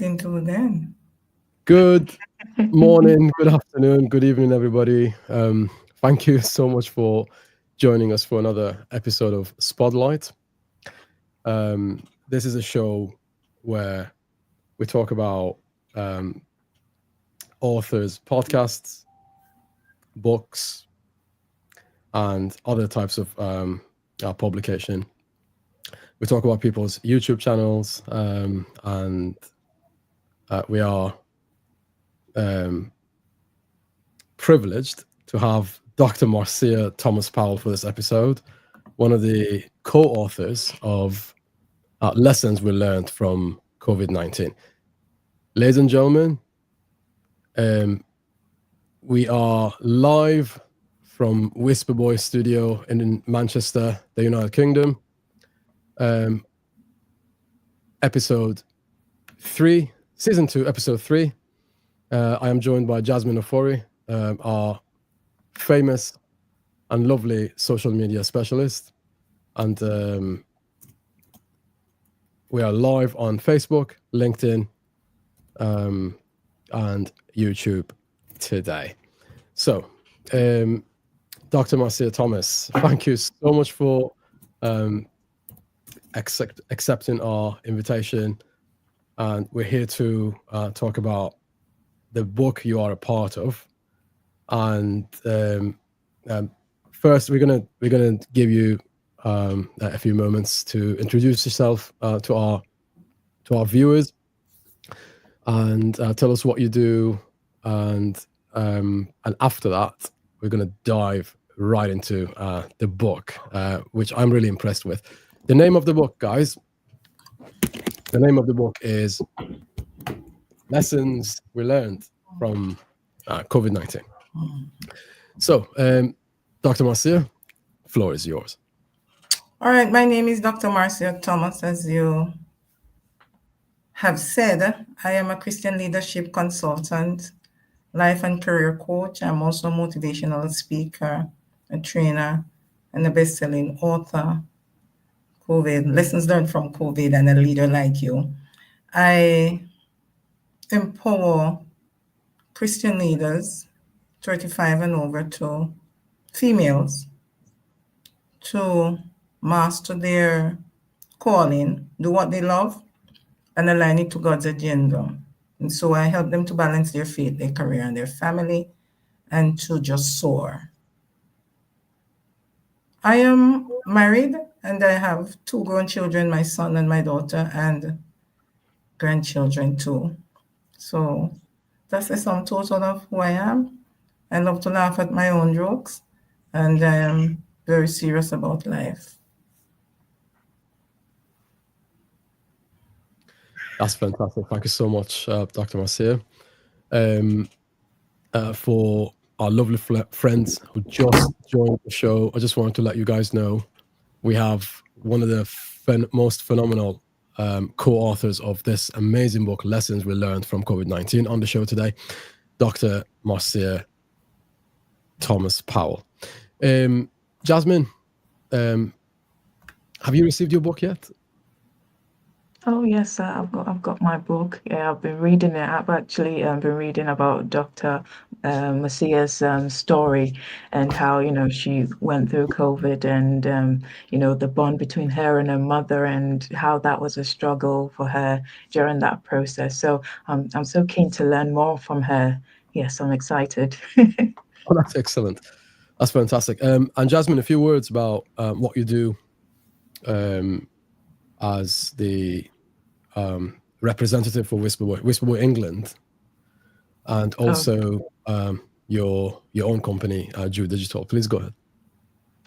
Until then. Good morning, good afternoon, good evening, everybody. Thank you so much for joining us for another episode of Spotlight. This is a show where we talk about authors, podcasts, books, and other types of publication. We talk about people's YouTube channels, and we are privileged to have Dr. Marcia Thomas-Powell for this episode, one of the co-authors of Lessons We Learned from COVID-19. Ladies and gentlemen, we are live from Whisper Boy Studio in Manchester, the United Kingdom. Episode 3, Season 2, Episode 3. I am joined by Jasmine Ofori, our famous and lovely social media specialist, and we are live on Facebook, LinkedIn, and YouTube today. So, Dr. Marcia Thomas, thank you so much for accepting our invitation, and we're here to talk about the book you are a part of. And first, we're gonna give you a few moments to introduce yourself to our viewers, and tell us what you do, and after that, we're gonna dive right into the book, which I'm really impressed with. The name of the book, guys. The name of the book is Lessons We Learned from COVID-19. So, Dr. Marcia, floor is yours. All right, my name is Dr. Marcia Thomas. As you have said, I am a Christian leadership consultant, life and career coach. I'm also a motivational speaker, a trainer, and a best-selling author. Lessons learned from COVID, and a leader like you. I empower Christian leaders, 35 and over, to females, to master their calling, do what they love, and align it to God's agenda. And so I help them to balance their faith, their career, and their family, and to just soar. I am married, and I have 2 grown children, my son and my daughter, and grandchildren too. So that's the sum total of who I am. I love to laugh at my own jokes, and I am very serious about life. That's fantastic. Thank you so much, Dr. Marcia. For our lovely friends who just joined the show, I just wanted to let you guys know we have one of the most phenomenal co-authors of this amazing book, Lessons We Learned from COVID-19, on the show today, Dr. Marcia Thomas-Powell. Jasmine, have you received your book yet? Oh yes, I've got my book. Yeah, I've been reading it. I've actually been reading about Dr. Marcia's story and how she went through COVID, and the bond between her and her mother, and how that was a struggle for her during that process. So I'm so keen to learn more from her. Yes, I'm excited. Oh, that's excellent. That's fantastic. And Jasmine, a few words about what you do as the representative for Whisper Boy England, and also your own company, Jew Digital. Please go ahead.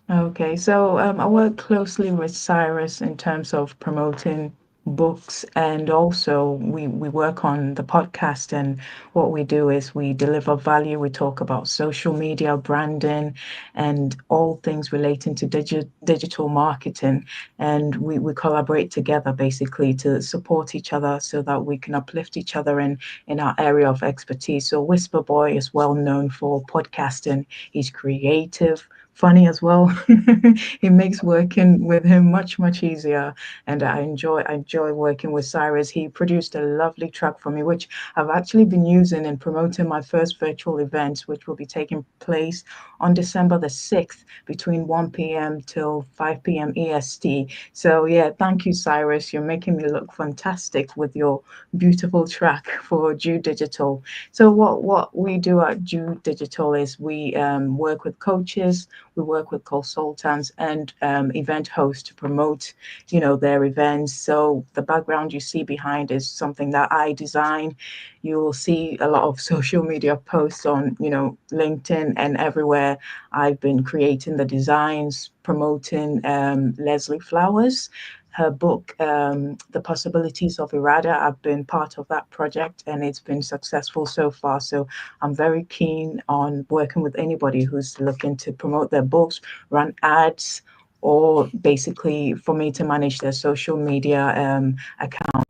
Okay, so I work closely with Cyrus in terms of promoting books, and also we work on the podcast. And what we do is we deliver value. We talk about social media, branding, and all things relating to digital marketing. And we collaborate together basically to support each other so that we can uplift each other in our area of expertise. So Whisper Boy is well known for podcasting. He's creative, funny as well. He makes working with him much easier, and I enjoy working with Cyrus. He produced a lovely track for me, which I've actually been using in promoting my first virtual event, which will be taking place on December the 6th between 1 p.m. till 5 p.m. EST. So yeah, thank you, Cyrus. You're making me look fantastic with your beautiful track for Due Digital. So what we do at Due Digital is we work with coaches, we work with consultants and event hosts to promote, their events. So the background you see behind is something that I design. You will see a lot of social media posts on, LinkedIn and everywhere. I've been creating the designs, promoting Leslie Flowers, her book, The Possibilities of Irada. I've been part of that project and it's been successful so far. So I'm very keen on working with anybody who's looking to promote their books, run ads, or basically for me to manage their social media account.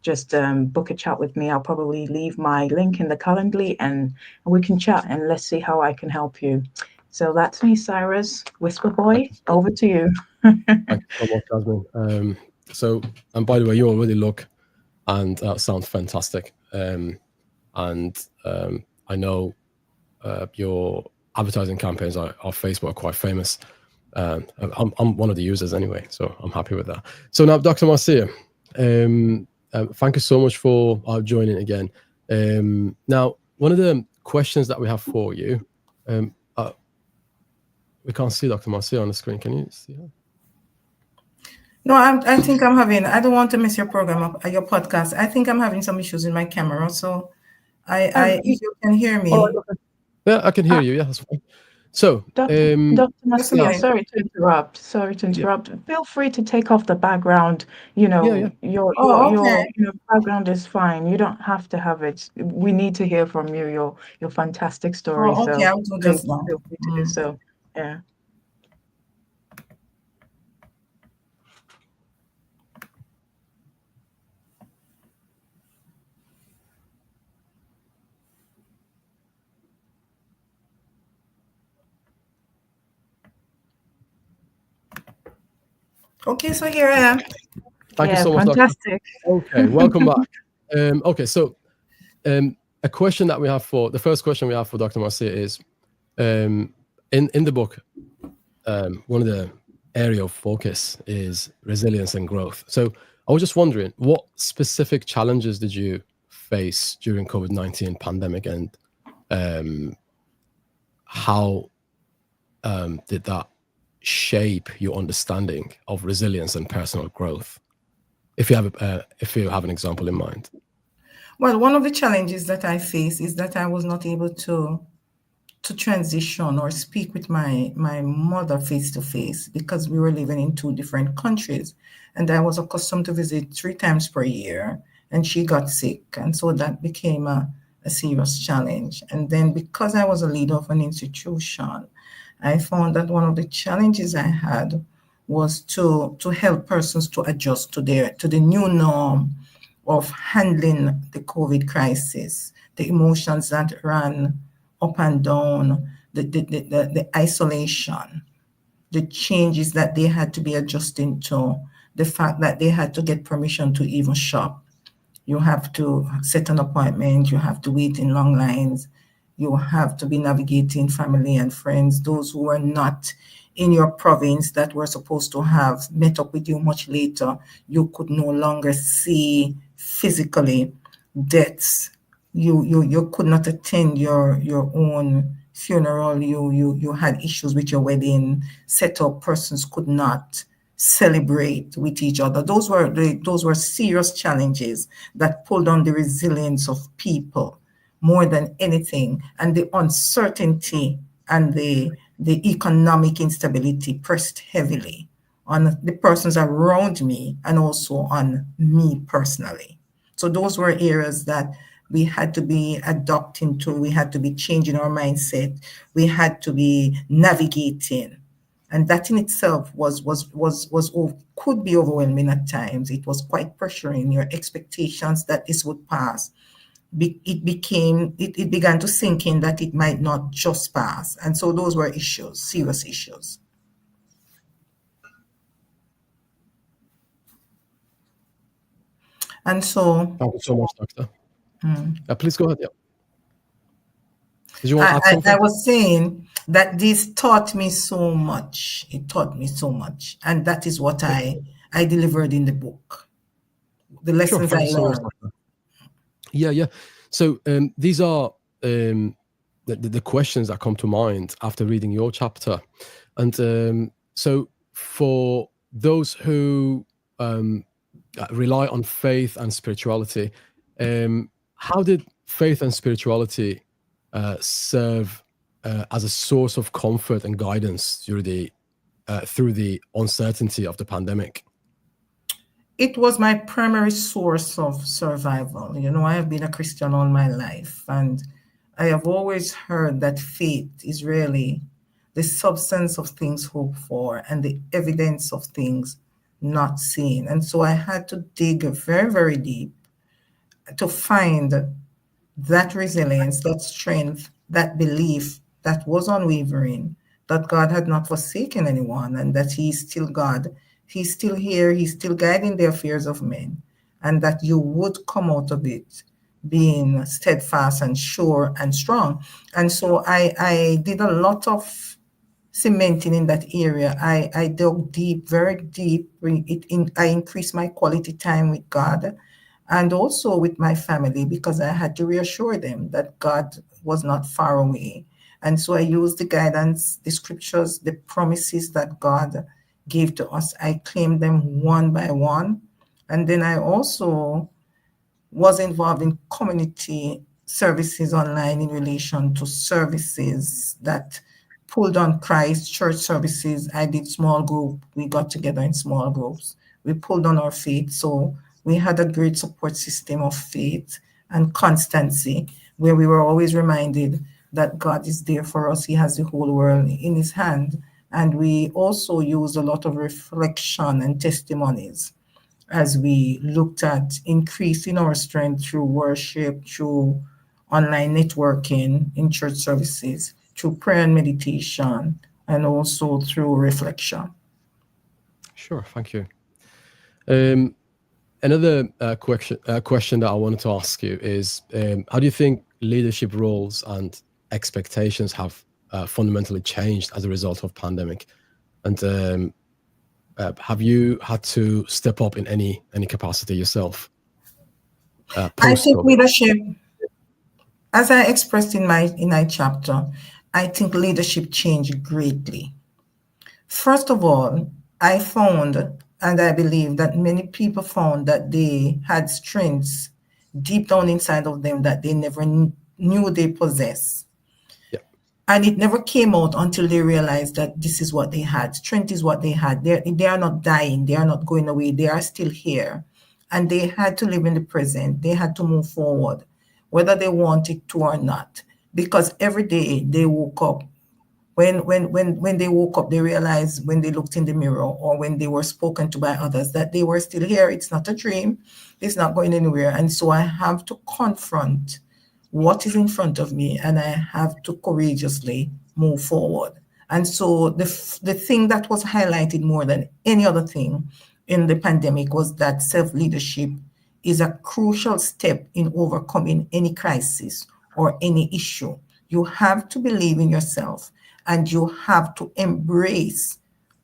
Just book a chat with me. I'll probably leave my link in the Calendly and we can chat and let's see how I can help you. So that's me, Cyrus. Whisper Boy, over to you. Thank you so much, Jasmine. And by the way, you already look and sound fantastic. And I know your advertising campaigns on Facebook are quite famous. I'm one of the users anyway, so I'm happy with that. So now, Dr. Marcia, thank you so much for joining again. Now, one of the questions that we have for you, we can't see Dr. Marcia on the screen. Can you see her? No, I think I'm having, I don't want to miss your program, your podcast. I think I'm having some issues in my camera. So if you can hear me. Oh, okay. Yeah, I can hear you. Yeah, that's fine. So, Dr. Marcia, yeah. sorry to interrupt. Feel free to take off the background. Yeah. Your background is fine. You don't have to have it. We need to hear from you, your fantastic story. Oh, okay, So I'll do just that. feel free to do so. Yeah. Okay, so here I am. Thank you so much, fantastic. Doctor. Okay, welcome back. Okay, so a question that we have the first question we have for Dr. Marcia is, in the book, one of the area of focus is resilience and growth. So I was just wondering, what specific challenges did you face during COVID-19 pandemic, and how did that shape your understanding of resilience and personal growth? If you have an example in mind. Well, one of the challenges that I face is that I was not able to transition or speak with my mother face to face because we were living in two different countries, and I was accustomed to visit 3 times per year, and she got sick, and so that became a serious challenge. And then because I was a leader of an institution, I found that one of the challenges I had was to help persons to adjust to the new norm of handling the COVID crisis, the emotions that ran up and down, the isolation, the changes that they had to be adjusting to, the fact that they had to get permission to even shop. You have to set an appointment, you have to wait in long lines, you have to be navigating family and friends, those who were not in your province that were supposed to have met up with you much later, you could no longer see physically. Deaths, you could not attend your own funeral, you had issues with your wedding setup, persons could not celebrate with each other. Those were serious challenges that pulled on the resilience of people more than anything, and the uncertainty and the economic instability pressed heavily on the persons around me and also on me personally. So those were areas that we had to be adapting to, we had to be changing our mindset, we had to be navigating. And that in itself could be overwhelming at times. It was quite pressuring, your expectations that this would pass. it began to sink in that it might not just pass. And so those were issues, serious issues. And so... Thank you so much, Doctor. Please go ahead. Yeah. Did you want to add I something? was saying that this taught me so much. It taught me so much. And that is what I delivered in the book. The lessons I learned. Yeah. So these are the questions that come to mind after reading your chapter. And so for those who rely on faith and spirituality, how did faith and spirituality serve as a source of comfort and guidance through the uncertainty of the pandemic? It was my primary source of survival. You know, I have been a Christian all my life, and I have always heard that faith is really the substance of things hoped for and the evidence of things not seen. And so I had to dig very, very deep to find that resilience, that strength, that belief that was unwavering, that God had not forsaken anyone and that He is still God. He's still here. He's still guiding the affairs of men, and that you would come out of it being steadfast and sure and strong. And so I did a lot of cementing in that area. I dug deep, very deep. I increased my quality time with God and also with my family, because I had to reassure them that God was not far away. And so I used the guidance, the scriptures, the promises that God gave to us. I claimed them one by one. And then I also was involved in community services online in relation to services that pulled on Christ, church services. I did small group. We got together in small groups. We pulled on our faith. So we had a great support system of faith and constancy, where we were always reminded that God is there for us. He has the whole world in His hand. And we also used a lot of reflection and testimonies as we looked at increasing our strength through worship, through online networking in church services, through prayer and meditation, and also through reflection. Sure, thank you. Another question that I wanted to ask you is, how do you think leadership roles and expectations have fundamentally changed as a result of pandemic? And have you had to step up in any capacity yourself? I think leadership, as I expressed in my chapter, I think leadership changed greatly. First of all, I found, and I believe that many people found, that they had strengths deep down inside of them that they never knew they possess. Yeah. And it never came out until they realized that this is what they had. Strength is what they had. They are not dying. They are not going away. They are still here. And they had to live in the present. They had to move forward, whether they wanted to or not. Because every day they woke up, when they woke up, they realized, when they looked in the mirror or when they were spoken to by others, that they were still here. It's not a dream. It's not going anywhere. And so I have to confront what is in front of me, and I have to courageously move forward. And so the thing that was highlighted more than any other thing in the pandemic was that self-leadership is a crucial step in overcoming any crisis or any issue. You have to believe in yourself, and you have to embrace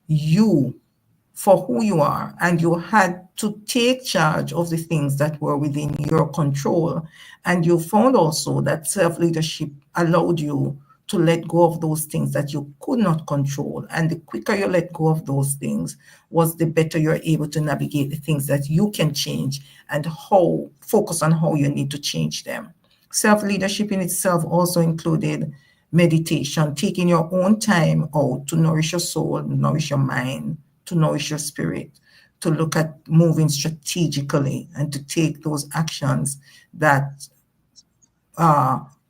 you for who you are, and you had to take charge of the things that were within your control. And you found also that self-leadership allowed you to let go of those things that you could not control. And the quicker you let go of those things, was the better you're able to navigate the things that you can change, and focus on how you need to change them. Self-leadership in itself also included meditation, taking your own time out to nourish your soul, nourish your mind, to nourish your spirit, to look at moving strategically, and to take those actions that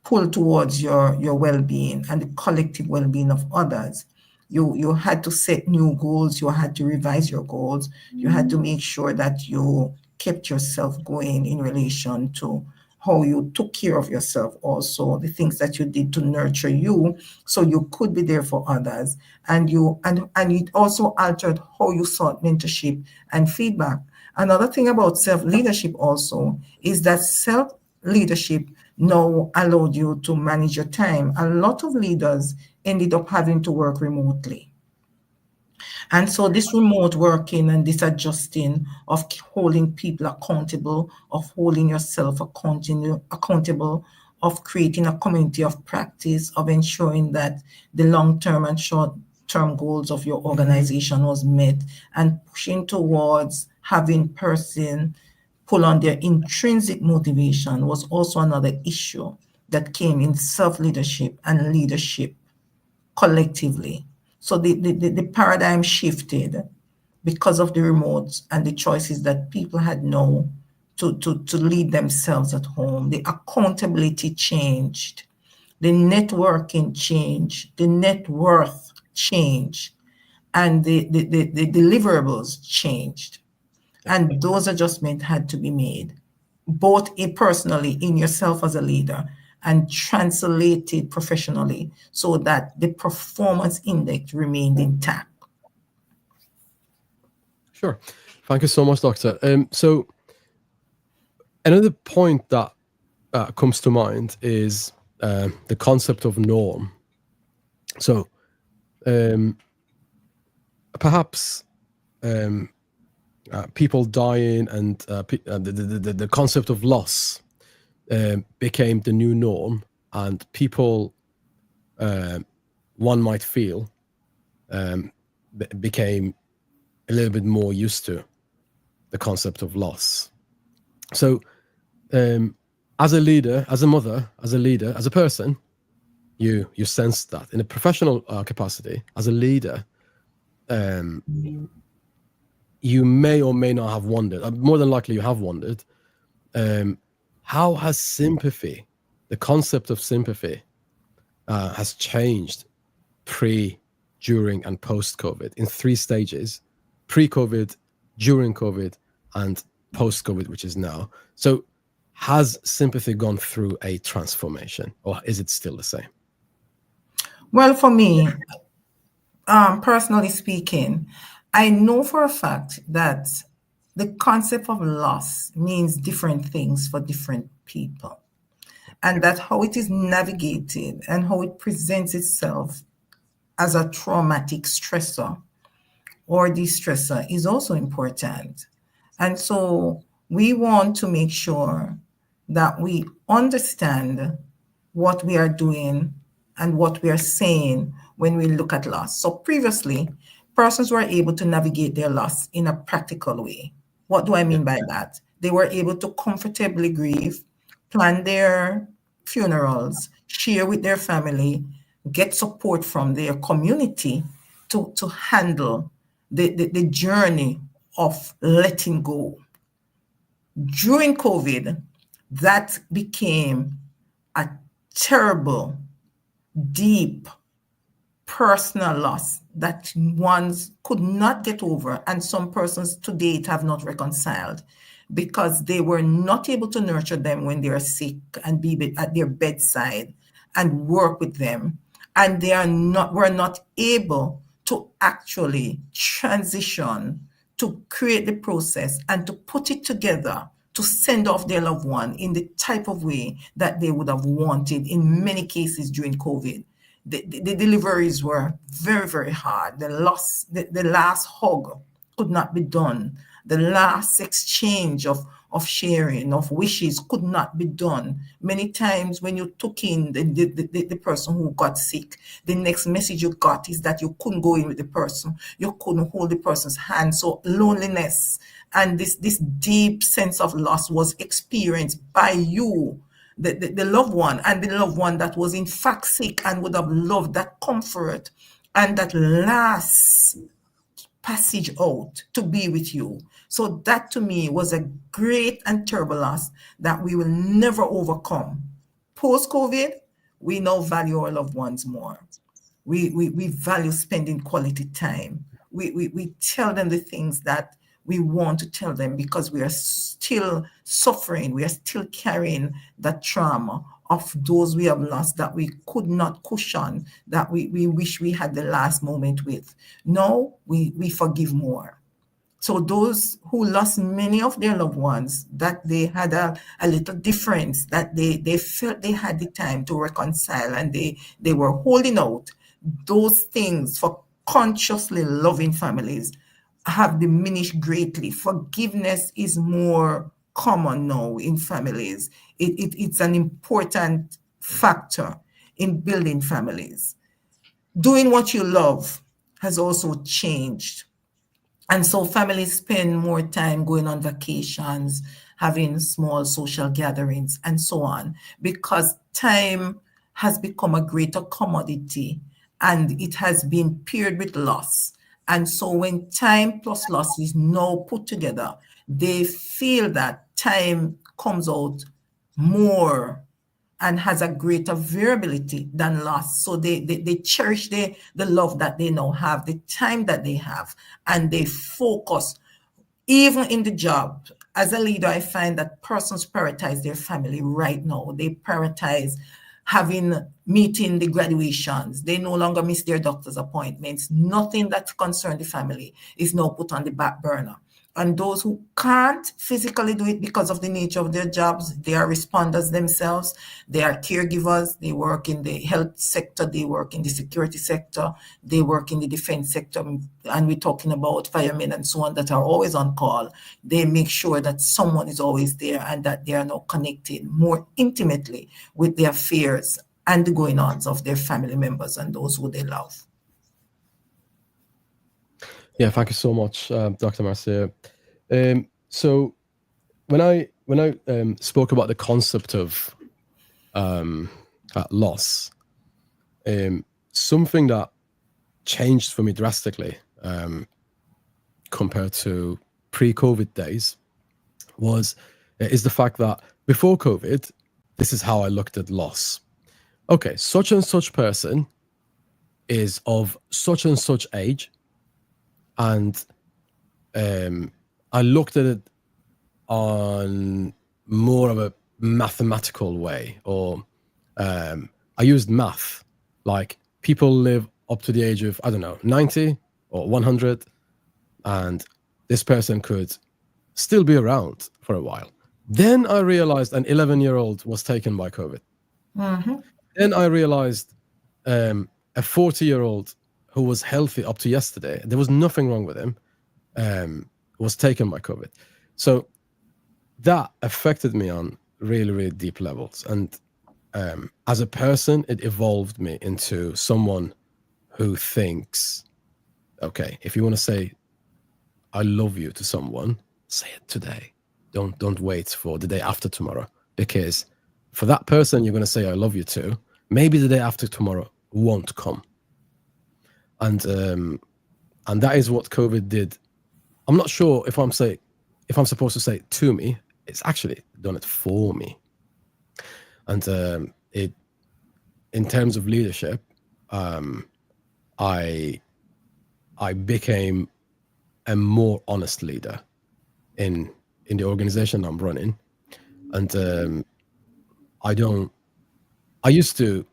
pull towards your well-being and the collective well-being of others. You had to set new goals. You had to revise your goals. You had to make sure that you kept yourself going in relation to how you took care of yourself also, the things that you did to nurture you so you could be there for others. And it also altered how you sought mentorship and feedback. Another thing about self-leadership also is that self-leadership now allowed you to manage your time. A lot of leaders ended up having to work remotely. And so this remote working and this adjusting of holding people accountable, of holding yourself accountable, of creating a community of practice, of ensuring that the long-term and short-term goals of your organization was met, and pushing towards having person pull on their intrinsic motivation was also another issue that came in self-leadership and leadership collectively. So the paradigm shifted because of the remotes and the choices that people had now to lead themselves at home. The accountability changed, the networking changed, the net worth changed, and the deliverables changed. And those adjustments had to be made, both personally in yourself as a leader and translated professionally so that the performance index remained intact. Sure. Thank you so much, Doctor. So another point that comes to mind is the concept of norm. So perhaps people dying and the concept of loss became the new norm, and people, one might feel, became a little bit more used to the concept of loss. So as a leader, as a mother, as a leader, as a person, you sense that. In a professional capacity, as a leader, you may or may not have wondered, more than likely you have wondered, how has sympathy, the concept of sympathy, has changed pre, during, and post-COVID in 3 stages: pre-COVID, during COVID, and post-COVID, which is now. So has sympathy gone through a transformation, or is it still the same? Well, for me, personally speaking, I know for a fact that the concept of loss means different things for different people, and that how it is navigated and how it presents itself as a traumatic stressor or de-stressor is also important. And so we want to make sure that we understand what we are doing and what we are saying when we look at loss. So previously, persons were able to navigate their loss in a practical way. What do I mean by that? They were able to comfortably grieve, plan their funerals, share with their family, get support from their community to handle the journey of letting go. During COVID, that became a terrible, deep, personal loss that ones could not get over, and some persons to date have not reconciled because they were not able to nurture them when they are sick and be at their bedside and work with them, and were not able to actually transition to create the process and to put it together to send off their loved one in the type of way that they would have wanted in many cases during COVID. The deliveries were very, very hard. The last hug could not be done. The last exchange of sharing, of wishes could not be done. Many times when you took in the person who got sick, the next message you got is that you couldn't go in with the person. You couldn't hold the person's hand. So loneliness and this deep sense of loss was experienced by you, the loved one, and the loved one that was in fact sick and would have loved that comfort and that last passage out to be with you. So that to me was a great and terrible loss that we will never overcome. Post-COVID, we now value our loved ones more. We value spending quality time. We tell them the things that we want to tell them because we are still suffering. We are still carrying that trauma of those we have lost that we could not cushion, that we wish we had the last moment with. No, we forgive more. So those who lost many of their loved ones, that they had a little difference, that they felt they had the time to reconcile and they were holding out, those things for consciously loving families have diminished greatly. Forgiveness is more common now in families. It's an important factor in building families. Doing what you love has also changed. And so families spend more time going on vacations, having small social gatherings, and so on, because time has become a greater commodity and it has been paired with loss. And so when time plus loss is now put together, they feel that time comes out more and has a greater variability than loss. So they cherish the love that they now have, the time that they have, and they focus. Even in the job, as a leader, I find that persons prioritize their family right now. They prioritize meeting the graduations. They no longer miss their doctor's appointments. Nothing that concerns the family is now put on the back burner. And those who can't physically do it because of the nature of their jobs, they are responders themselves. They are caregivers. They work in the health sector. They work in the security sector. They work in the defense sector. And we're talking about firemen and so on that are always on call. They make sure that someone is always there and that they are now connected more intimately with the affairs and the going-ons of their family members and those who they love. Yeah, thank you so much, Dr. Marcia. So when I spoke about the concept of loss, something that changed for me drastically compared to pre-COVID days is the fact that before COVID, this is how I looked at loss. Okay, such and such person is of such and such age, and I looked at it on more of a mathematical way, or I used math. Like, people live up to the age of, I don't know, 90 or 100, and this person could still be around for a while. Then I realized an 11-year-old was taken by COVID. Mm-hmm. Then I realized a 40-year-old who was healthy up to yesterday, there was nothing wrong with him, was taken by COVID. So that affected me on really, really deep levels. And as a person, it evolved me into someone who thinks, okay, if you want to say, I love you to someone, say it today. Don't wait for the day after tomorrow, because for that person you're going to say I love you to, maybe the day after tomorrow won't come. And that is what COVID did. I'm not sure if I'm supposed to say to me. It's actually done it for me. And it, in terms of leadership, I became a more honest leader in the organization I'm running. And I used to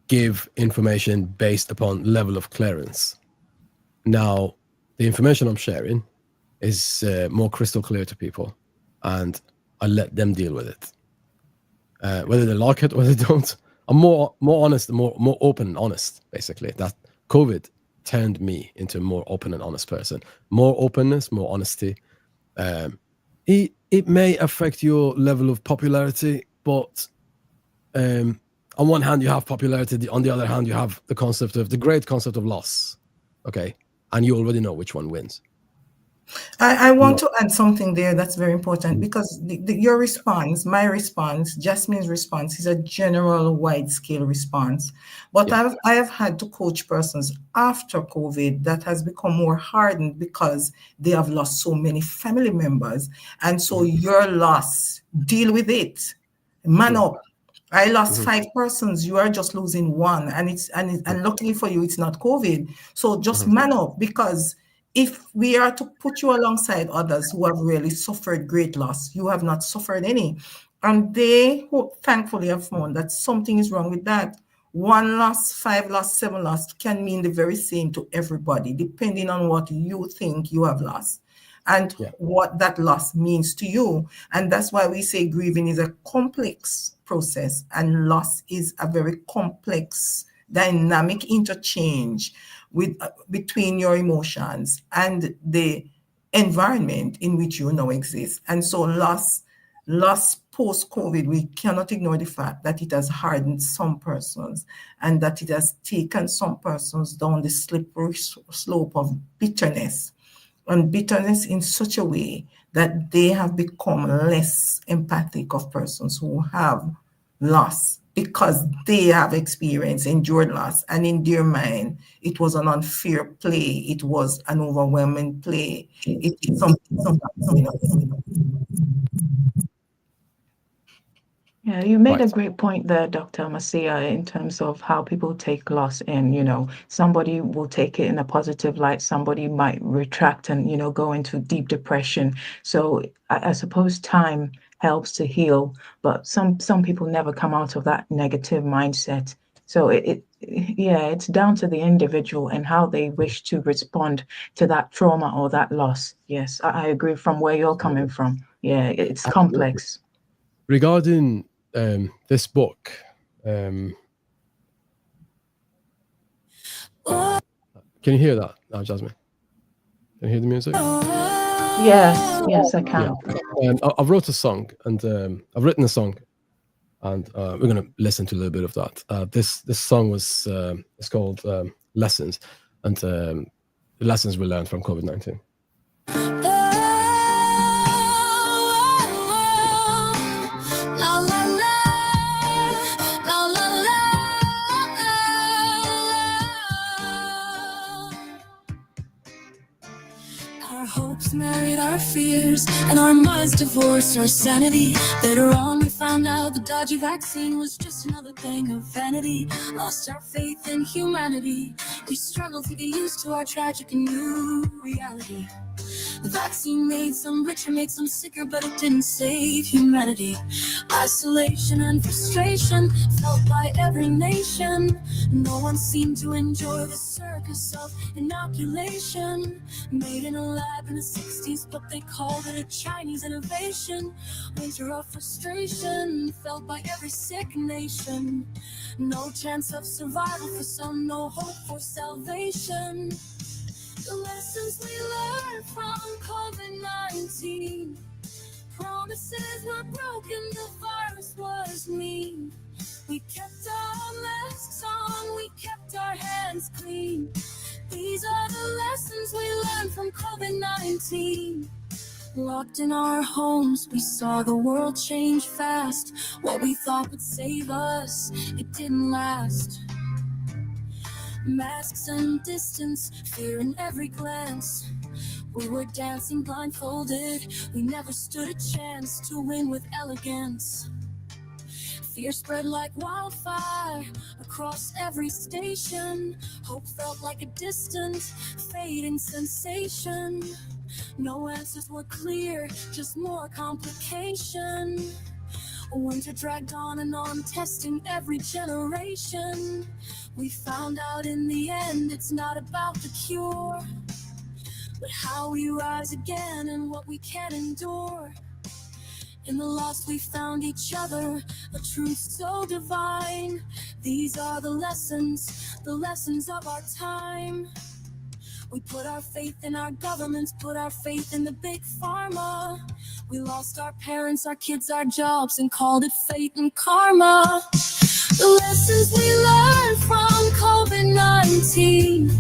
give information based upon level of clearance. Now, the information I'm sharing is more crystal clear to people, and I let them deal with it. Whether they like it or they don't, I'm more honest, more open and honest, basically. That COVID turned me into a more open and honest person. More openness, more honesty. It may affect your level of popularity, but on one hand you have popularity, on the other hand you have the great concept of loss. Okay, and you already know which one wins. I want to add something there that's very important, because your response, my response, Jasmine's response is a general wide-scale response. But I have had to coach persons after COVID that has become more hardened because they have lost so many family members. And so your loss, deal with it. Man up. I lost 5 persons. You are just losing 1, and luckily for you, it's not COVID. So just man up, because if we are to put you alongside others who have really suffered great loss, you have not suffered any. And they thankfully have found that something is wrong with that. 1 loss, 5 loss, 7 loss can mean the very same to everybody, depending on what you think you have lost and what that loss means to you. And that's why we say grieving is a complex process, and loss is a very complex dynamic interchange with between your emotions and the environment in which you now exist. And so loss post-COVID, we cannot ignore the fact that it has hardened some persons and that it has taken some persons down the slippery slope of bitterness, and bitterness in such a way that they have become less empathic of persons who have loss, because they have experienced, endured loss, and in their mind, it was an unfair play, it was an overwhelming play, it is something. Yeah, you made a great point there, Dr. Marcia, in terms of how people take loss, and somebody will take it in a positive light, somebody might retract and go into deep depression. So I suppose time helps to heal, but some people never come out of that negative mindset. So it's down to the individual and how they wish to respond to that trauma or that loss. Yes, I agree from where you're coming from. Yeah, it's complex. Regarding this book, can you hear that now, Jasmine? Can you hear the music? Yes, I can. Yeah. I've wrote a song, and I've written a song, and we're going to listen to a little bit of that. This song was it's called Lessons, and the lessons we learned from COVID-19. Married our fears, and our minds divorced our sanity. Later on we found out the dodgy vaccine was just another thing of vanity. Lost our faith in humanity. We struggled to get used to our tragic and new reality. The vaccine made some richer, made some sicker, but it didn't save humanity. Isolation and frustration felt by every nation. No one seemed to enjoy the circus of inoculation. Made in a lab in the 60s, but they called it a Chinese innovation. Winter of frustration felt by every sick nation. No chance of survival for some, no hope for salvation. The lessons we learned from COVID-19. Promises were broken, the virus was mean. We kept our masks on, we kept our hands clean. These are the lessons we learned from COVID-19. Locked in our homes, we saw the world change fast. What we thought would save us, it didn't last. Masks and distance, fear in every glance. We were dancing blindfolded, we never stood a chance to win with elegance. Fear spread like wildfire across every station. Hope felt like a distant, fading sensation. No answers were clear, just more complication. Winter dragged on and on, testing every generation. We found out in the end it's not about the cure, but how we rise again and what we can endure. In the loss we found each other, a truth so divine. These are the lessons of our time. We put our faith in our governments, put our faith in the big pharma. We lost our parents, our kids, our jobs, and called it fate and karma. The lessons we learned from COVID-19.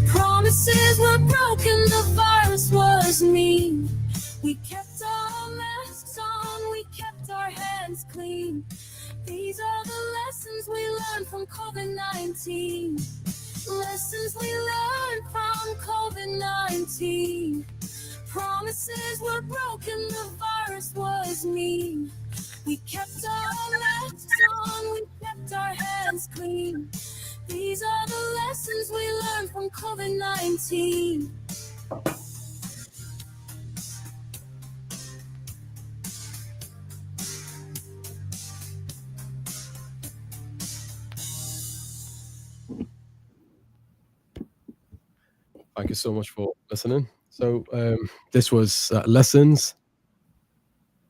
Promises were broken, the virus was mean. We kept our masks on, we kept our hands clean. These are the lessons we learned from COVID-19. Lessons we learned from COVID-19. Promises were broken, the virus was mean. We kept our masks on, we kept our hands clean. These are the lessons we learned from COVID-19. Thank you so much for listening. So this was Lessons,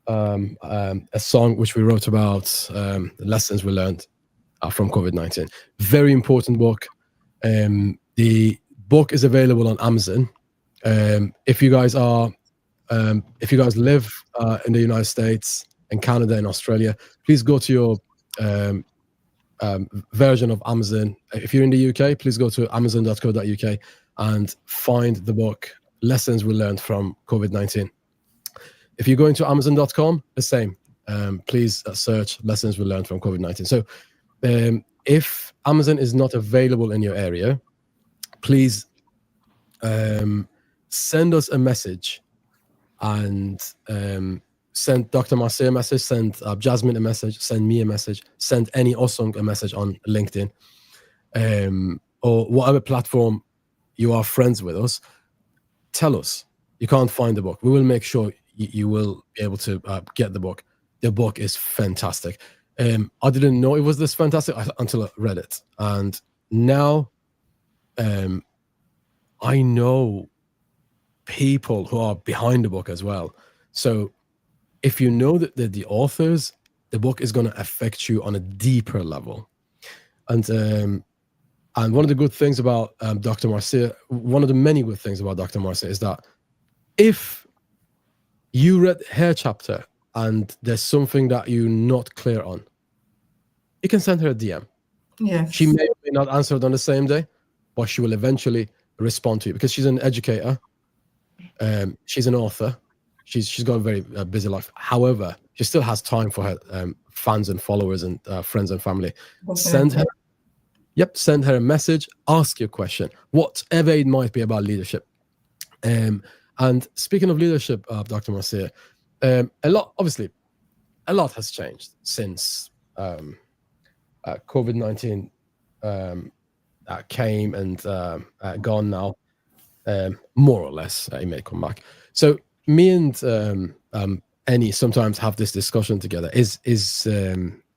a song which we wrote about the lessons we learned from COVID-19. Very important book. The book is available on Amazon. If you guys live in the United States and Canada and Australia, please go to your version of Amazon. If you're in the UK, please go to amazon.co.uk and find the book Lessons We Learned from COVID-19. If you're going to amazon.com, the same. Please search Lessons We Learned from COVID-19. So if Amazon is not available in your area, please send us a message and send Dr. Marcia a message, send Jasmine a message, send me a message, send Eny Osung a message on LinkedIn, or whatever platform you are friends with us. Tell us you can't find the book. We will make sure you will be able to get the book. The book is fantastic. I didn't know it was this fantastic until I read it. And now I know people who are behind the book as well. So if you know that they're the authors, the book is going to affect you on a deeper level. And one of the good things about Dr. Marcia, one of the many good things about Dr. Marcia is that if you read her chapter and there's something that you're not clear on, you can send her a DM. Yes. She may or may not answer it on the same day, but she will eventually respond to you because she's an educator. She's an author. She's got a very busy life. However, she still has time for her fans and followers and friends and family. Definitely. Send her a message, ask your question, whatever it might be about leadership. And speaking of leadership, Dr. Marcia, a lot has changed since COVID-19 came and gone now, more or less. It may come back. So me and Eny sometimes have this discussion together. Is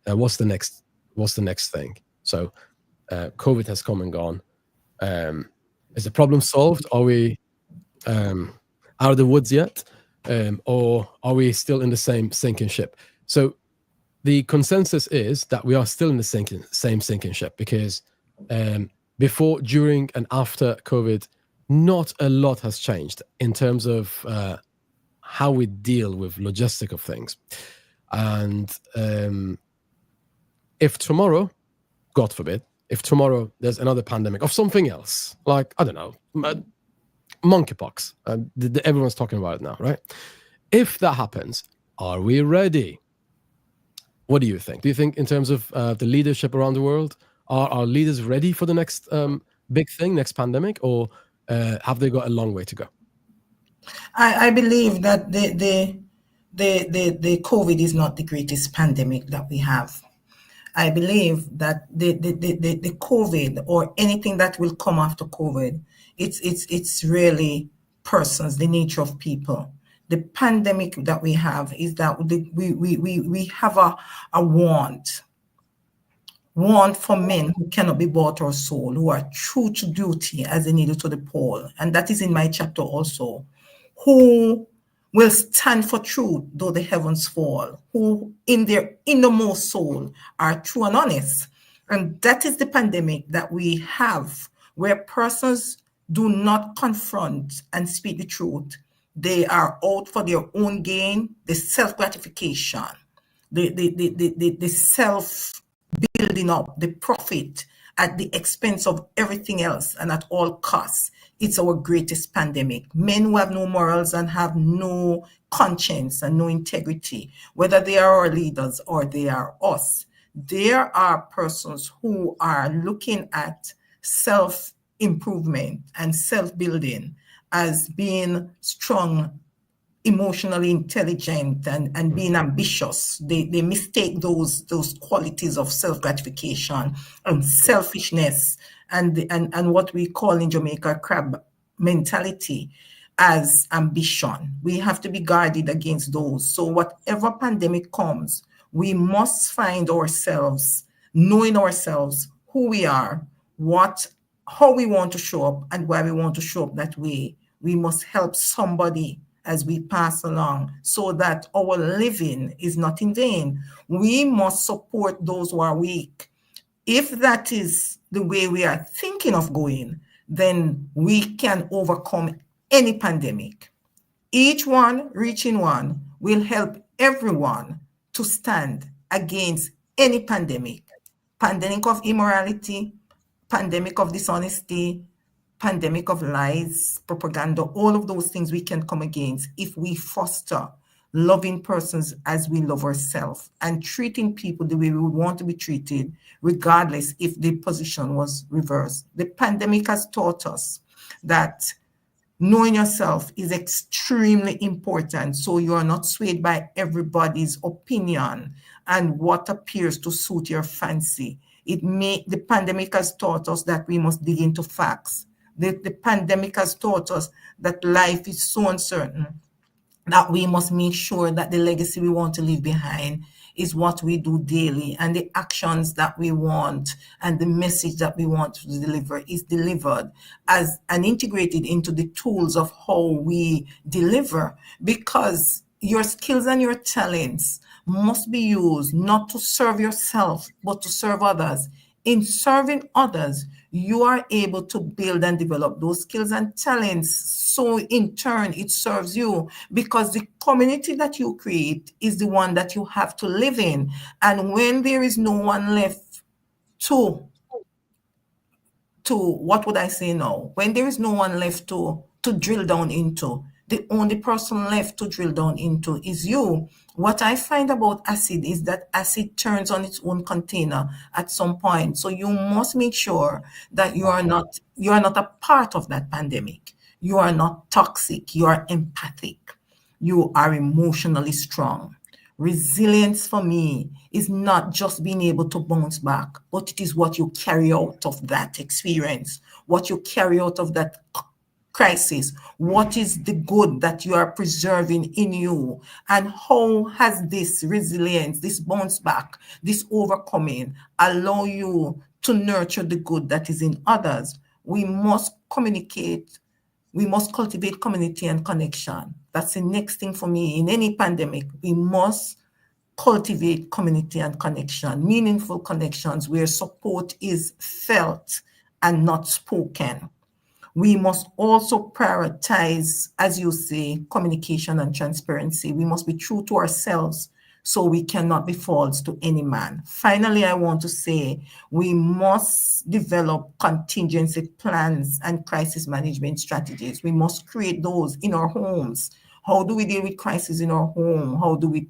what's the next thing? So COVID has come and gone. Is the problem solved? Are we out of the woods yet, or are we still in the same sinking ship? So the consensus is that we are still in the same sinking ship because before, during, and after COVID, not a lot has changed in terms of how we deal with logistic of things. And if tomorrow, God forbid, if tomorrow there's another pandemic of something else, like, I don't know, monkeypox, everyone's talking about it now, right? If that happens, are we ready? What do you think? Do you think in terms of the leadership around the world, are our leaders ready for the next big thing, next pandemic, or have they got a long way to go? I believe that the COVID is not the greatest pandemic that we have. I believe that the COVID or anything that will come after COVID, it's really persons, the nature of people. The pandemic that we have is that we have a want for men who cannot be bought or sold, who are true to duty as a needle to the pole. And that is in my chapter also. Who will stand for truth though the heavens fall, who in their innermost soul are true and honest. And that is the pandemic that we have, where persons do not confront and speak the truth. They are out for their own gain, the self-gratification, the self-building up, the profit at the expense of everything else and at all costs. It's our greatest pandemic. Men who have no morals and have no conscience and no integrity, whether they are our leaders or they are us, there are persons who are looking at self-improvement and self-building as being strong, emotionally intelligent, and being ambitious. They mistake those qualities of self-gratification and selfishness and what we call in Jamaica crab mentality as ambition. We have to be guarded against those. So whatever pandemic comes, we must find ourselves, knowing ourselves, who we are, what how we want to show up and why we want to show up that way. We must help somebody as we pass along so that our living is not in vain. We must support those who are weak. If that is the way we are thinking of going, then we can overcome any pandemic. Each one reaching one will help everyone to stand against any pandemic. Pandemic of immorality, pandemic of dishonesty, pandemic of lies, propaganda, all of those things we can come against if we foster loving persons as we love ourselves and treating people the way we would want to be treated, regardless if the position was reversed. The pandemic has taught us that knowing yourself is extremely important, so you are not swayed by everybody's opinion and what appears to suit your fancy. The pandemic has taught us that we must dig into facts. The pandemic has taught us that life is so uncertain that we must make sure that the legacy we want to leave behind is what we do daily, and the actions that we want and the message that we want to deliver is delivered as and integrated into the tools of how we deliver, because your skills and your talents must be used not to serve yourself, but to serve others. In serving others, you are able to build and develop those skills and talents. So in turn, it serves you, because the community that you create is the one that you have to live in. And when there is no one left to what would I say now? When there is no one left to drill down into, the only person left to drill down into is you. What I find about acid is that acid turns on its own container at some point. So you must make sure that you are not a part of that pandemic. You are not toxic. You are empathic. You are emotionally strong. Resilience for me is not just being able to bounce back, but it is what you carry out of that experience, what you carry out of that crisis. What is the good that you are preserving in you? And how has this resilience, this bounce back, this overcoming allow you to nurture the good that is in others? We must communicate. We must cultivate community and connection. That's the next thing for me. In any pandemic, we must cultivate community and connection, meaningful connections where support is felt and not spoken. We must also prioritize, as you say, communication and transparency. We must be true to ourselves so we cannot be false to any man. Finally, I want to say we must develop contingency plans and crisis management strategies. We must create those in our homes. How do we deal with crisis in our home? How do we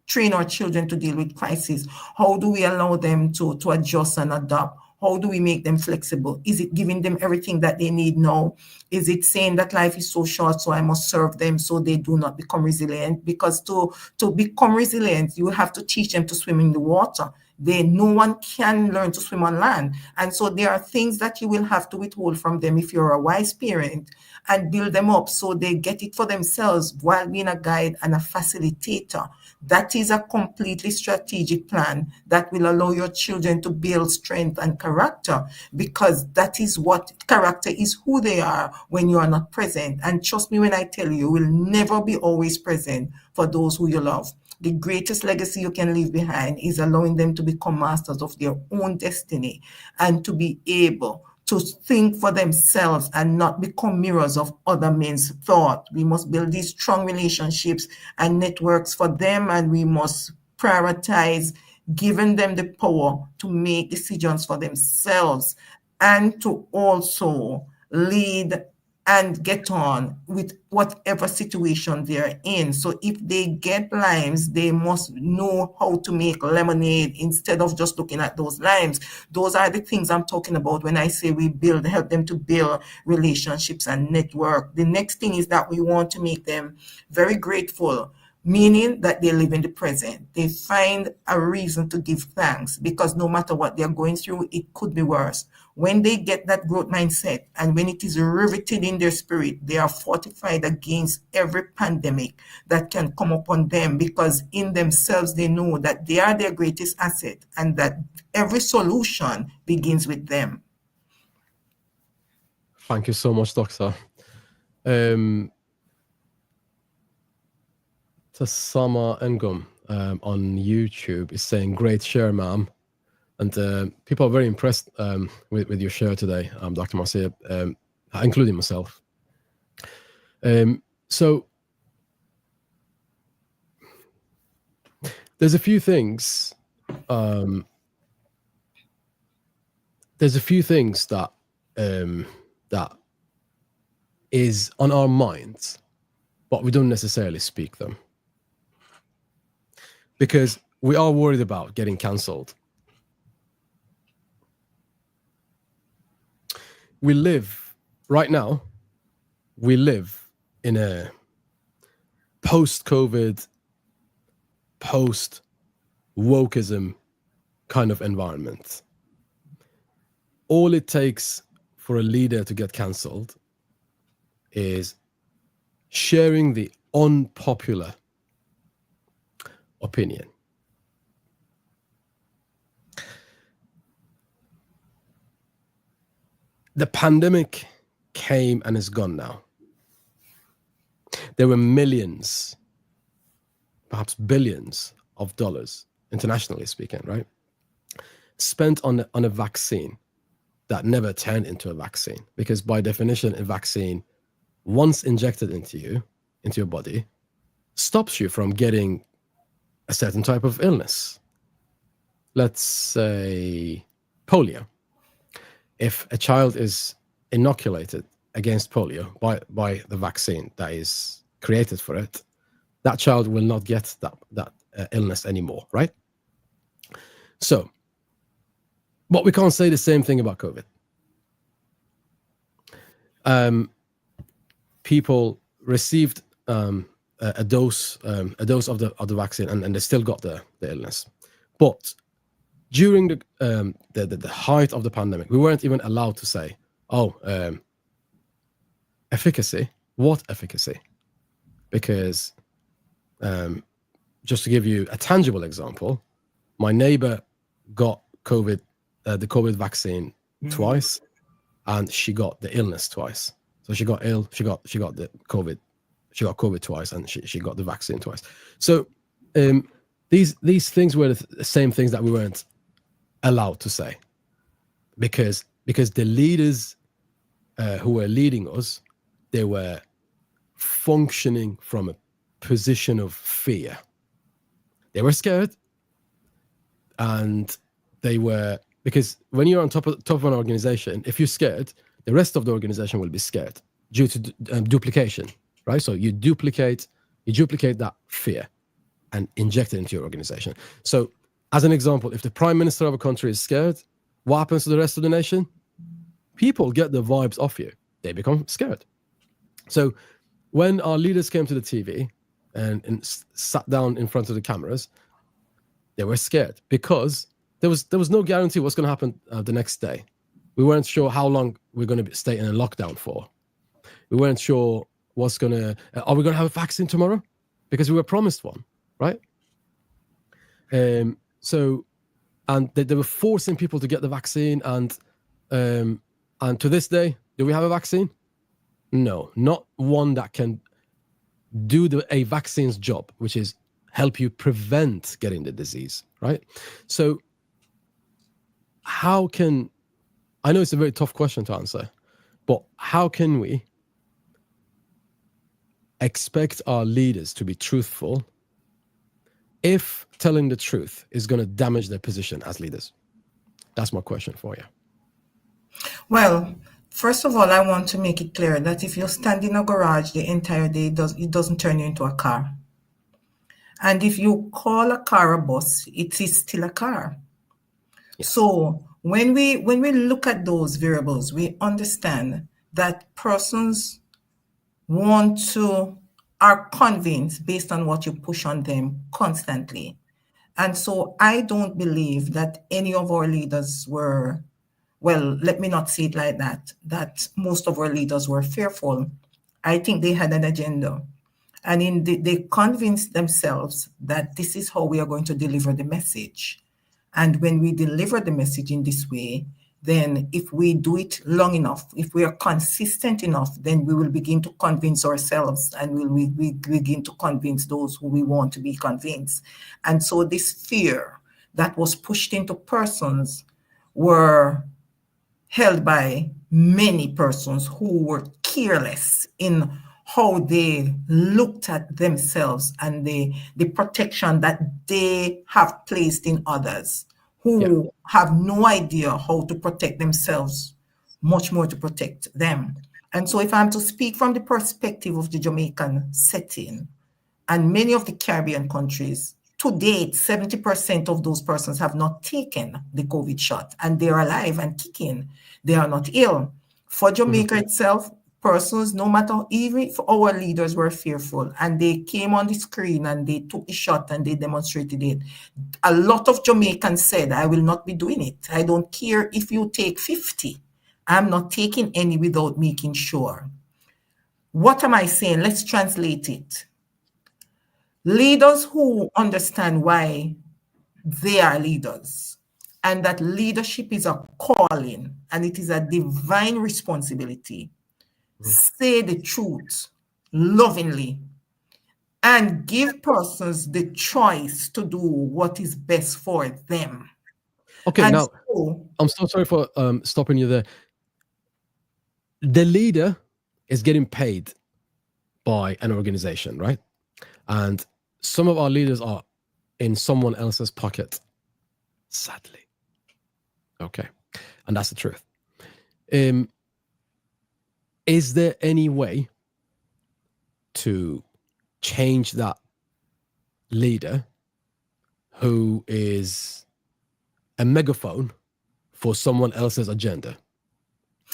train our children to deal with crisis? How do we allow them to adjust and adapt? How do we make them flexible? Is it giving them everything that they need now? Is it saying that life is so short, so I must serve them so they do not become resilient? Because to become resilient, you have to teach them to swim in the water. No one can learn to swim on land. And so there are things that you will have to withhold from them if you're a wise parent, and build them up so they get it for themselves while being a guide and a facilitator. That is a completely strategic plan that will allow your children to build strength and character, because that is what character is, who they are when you are not present. And trust me when I tell you, you will never be always present for those who you love. The greatest legacy you can leave behind is allowing them to become masters of their own destiny and to be able to think for themselves and not become mirrors of other men's thought. We must build these strong relationships and networks for them, and we must prioritize giving them the power to make decisions for themselves and to also lead and get on with whatever situation they're in. So if they get limes, they must know how to make lemonade instead of just looking at those limes. Those are the things I'm talking about when I say we help them to build relationships and network. The next thing is that we want to make them very grateful, meaning that they live in the present. They find a reason to give thanks, because no matter what they're going through, it could be worse. When they get that growth mindset and when it is riveted in their spirit, they are fortified against every pandemic that can come upon them, because in themselves they know that they are their greatest asset and that every solution begins with them. Thank you so much, Doctor. Tasama Ngum on YouTube is saying, great share, ma'am. And people are very impressed with your share today, Dr. Marcia, including myself. So there's a few things. There's a few things that that is on our minds, but we don't necessarily speak them because we are worried about getting cancelled. We live right now. We live in a post-COVID, post-wokeism kind of environment. All it takes for a leader to get cancelled is sharing the unpopular opinion. The pandemic came and is gone now. There were millions, perhaps billions of dollars, internationally speaking, right, spent on a vaccine that never turned into a vaccine, because by definition, a vaccine, once injected into your body, stops you from getting a certain type of illness. Let's say polio. If a child is inoculated against polio by the vaccine that is created for it, that child will not get that illness anymore, right? So, but we can't say the same thing about COVID. People received a dose of the vaccine, and they still got the illness. But during the height of the pandemic, we weren't even allowed to say, efficacy. What efficacy? Because just to give you a tangible example, my neighbor got COVID, the COVID vaccine twice, and she got the illness twice. So she got ill, she got the COVID, she got COVID twice, and she got the vaccine twice. So these things were the same things that we weren't allowed to say, because the leaders who were leading us, they were functioning from a position of fear. They were scared, and they were, because when you're on top of an organization, if you're scared, the rest of the organization will be scared due to duplication, right? So you duplicate that fear and inject it into your organization. So as an example, if the prime minister of a country is scared, what happens to the rest of the nation? People get the vibes off you. They become scared. So when our leaders came to the TV and sat down in front of the cameras, they were scared because there was no guarantee what's going to happen the next day. We weren't sure how long we're going to stay in a lockdown for. We weren't sure are we going to have a vaccine tomorrow? Because we were promised one, right? So, and they were forcing people to get the vaccine, and to this day, do we have a vaccine? No, not one that can do a vaccine's job, which is help you prevent getting the disease, right? So I know it's a very tough question to answer, but how can we expect our leaders to be truthful if telling the truth is going to damage their position as leaders? That's my question for you. Well, first of all, I want to make it clear that if you stand in a garage the entire day, it doesn't turn you into a car. And if you call a car a bus, it is still a car. Yes. So when we look at those variables, we understand that persons are convinced based on what you push on them constantly. And so I don't believe that any of our leaders were, well, let me not say it like that most of our leaders were fearful. I think they had an agenda. And they convinced themselves that this is how we are going to deliver the message. And when we deliver the message in this way, then if we do it long enough, if we are consistent enough, then we will begin to convince ourselves, and we begin to convince those who we want to be convinced. And so this fear that was pushed into persons were held by many persons who were careless in how they looked at themselves and the protection that they have placed in others, who have no idea how to protect themselves, much more to protect them. And so if I'm to speak from the perspective of the Jamaican setting and many of the Caribbean countries, to date, 70% of those persons have not taken the COVID shot, and they're alive and kicking. They are not ill. For Jamaica itself, persons, no matter, even if our leaders were fearful and they came on the screen and they took the shot and they demonstrated it, a lot of Jamaicans said, I will not be doing it. I don't care if you take 50. I'm not taking any without making sure. What am I saying? Let's translate it. Leaders who understand why they are leaders, and that leadership is a calling and it is a divine responsibility, say the truth lovingly and give persons the choice to do what is best for them. Okay, and now, so, I'm so sorry for stopping you there. The leader is getting paid by an organization, right? And some of our leaders are in someone else's pocket, sadly. Okay, and that's the truth. Is there any way to change that leader who is a megaphone for someone else's agenda?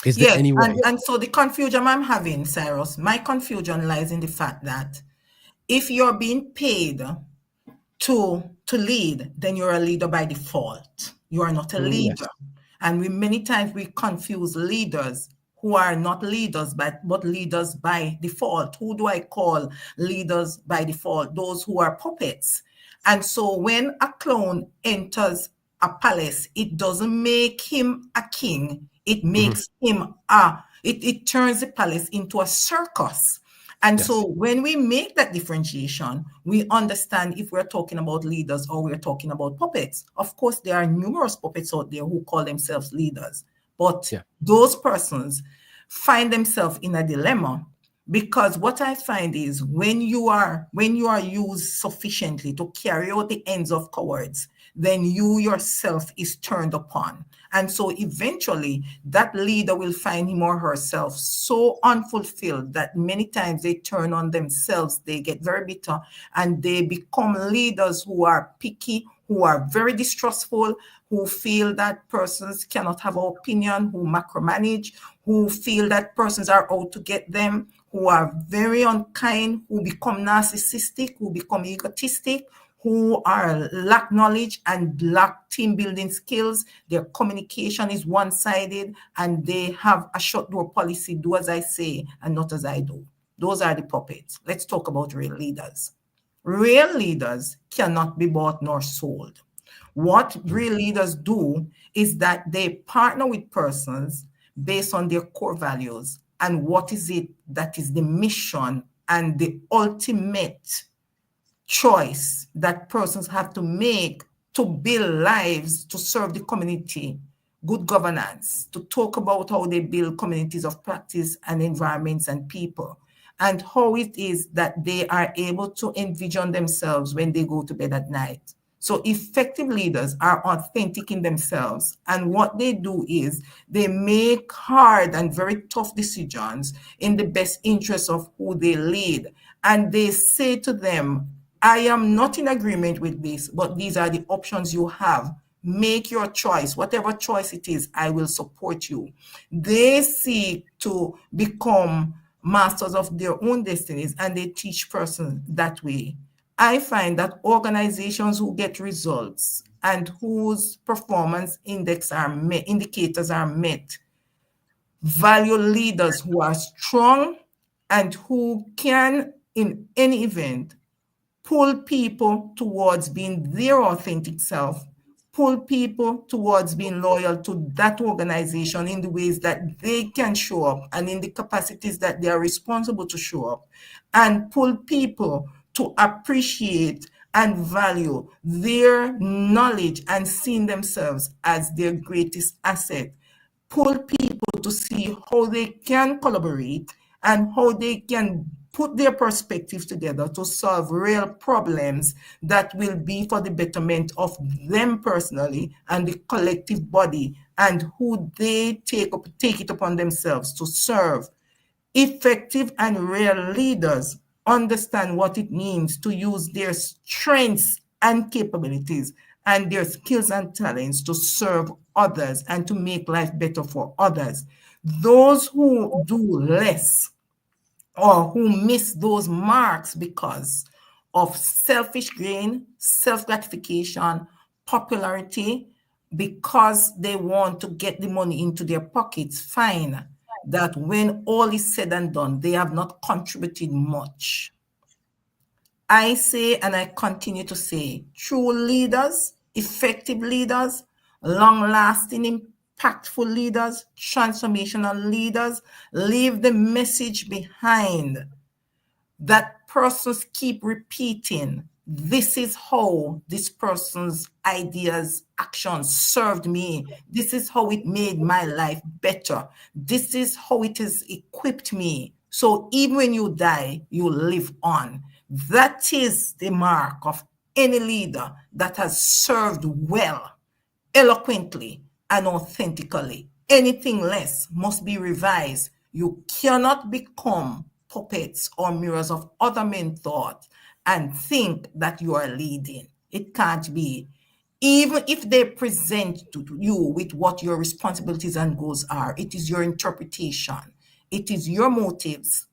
Is there any way? And so the confusion I'm having, Cyrus, my confusion lies in the fact that if you're being paid to lead, then you're a leader by default. You are not a leader. Yes. And many times we confuse leaders who are not leaders, but leaders by default. Who do I call leaders by default? Those who are puppets. And so when a clown enters a palace, it doesn't make him a king. It makes him it turns the palace into a circus. And so when we make that differentiation, we understand if we're talking about leaders or we're talking about puppets. Of course, there are numerous puppets out there who call themselves leaders, but those persons find themselves in a dilemma, because what I find is when you are used sufficiently to carry out the ends of cowards, then you yourself is turned upon. And so eventually that leader will find him or herself so unfulfilled that many times they turn on themselves, they get very bitter, and they become leaders who are picky, who are very distrustful, who feel that persons cannot have an opinion, who macromanage, who feel that persons are out to get them, who are very unkind, who become narcissistic, who become egotistic, who are lack knowledge and lack team building skills. Their communication is one-sided, and they have a shut door policy, do as I say and not as I do. Those are the puppets. Let's talk about real leaders. Real leaders cannot be bought nor sold. What real leaders do is that they partner with persons based on their core values and what is it that is the mission and the ultimate choice that persons have to make to build lives, to serve the community, good governance, to talk about how they build communities of practice and environments and people, and how it is that they are able to envision themselves when they go to bed at night. So effective leaders are authentic in themselves, and what they do is they make hard and very tough decisions in the best interest of who they lead. And they say to them, I am not in agreement with this, but these are the options you have. Make your choice. Whatever choice it is, I will support you. They seek to become masters of their own destinies, and they teach persons that way. I find that organizations who get results and whose performance indicators are met value leaders who are strong and who can, in any event, pull people towards being their authentic self pull people towards being loyal to that organization in the ways that they can show up and in the capacities that they are responsible to show up, and pull people to appreciate and value their knowledge and seeing themselves as their greatest asset. Pull people to see how they can collaborate and how they can put their perspectives together to solve real problems that will be for the betterment of them personally and the collective body, and who they take it upon themselves to serve. Effective and real leaders understand what it means to use their strengths and capabilities and their skills and talents to serve others and to make life better for others. Those who do less or who miss those marks because of selfish gain, self-gratification, popularity, because they want to get the money into their pockets, find that when all is said and done, they have not contributed much. I say, and I continue to say, true leaders, effective leaders, long-lasting, impactful leaders, transformational leaders, leave the message behind that persons keep repeating. This is how this person's ideas, actions served me. This is how it made my life better. This is how it has equipped me. So even when you die, you live on. That is the mark of any leader that has served well, eloquently, and authentically. Anything less must be revised. You cannot become puppets or mirrors of other men's thought and think that you are leading. It can't be. Even if they present to you with what your responsibilities and goals are, it is your interpretation, it is your motives,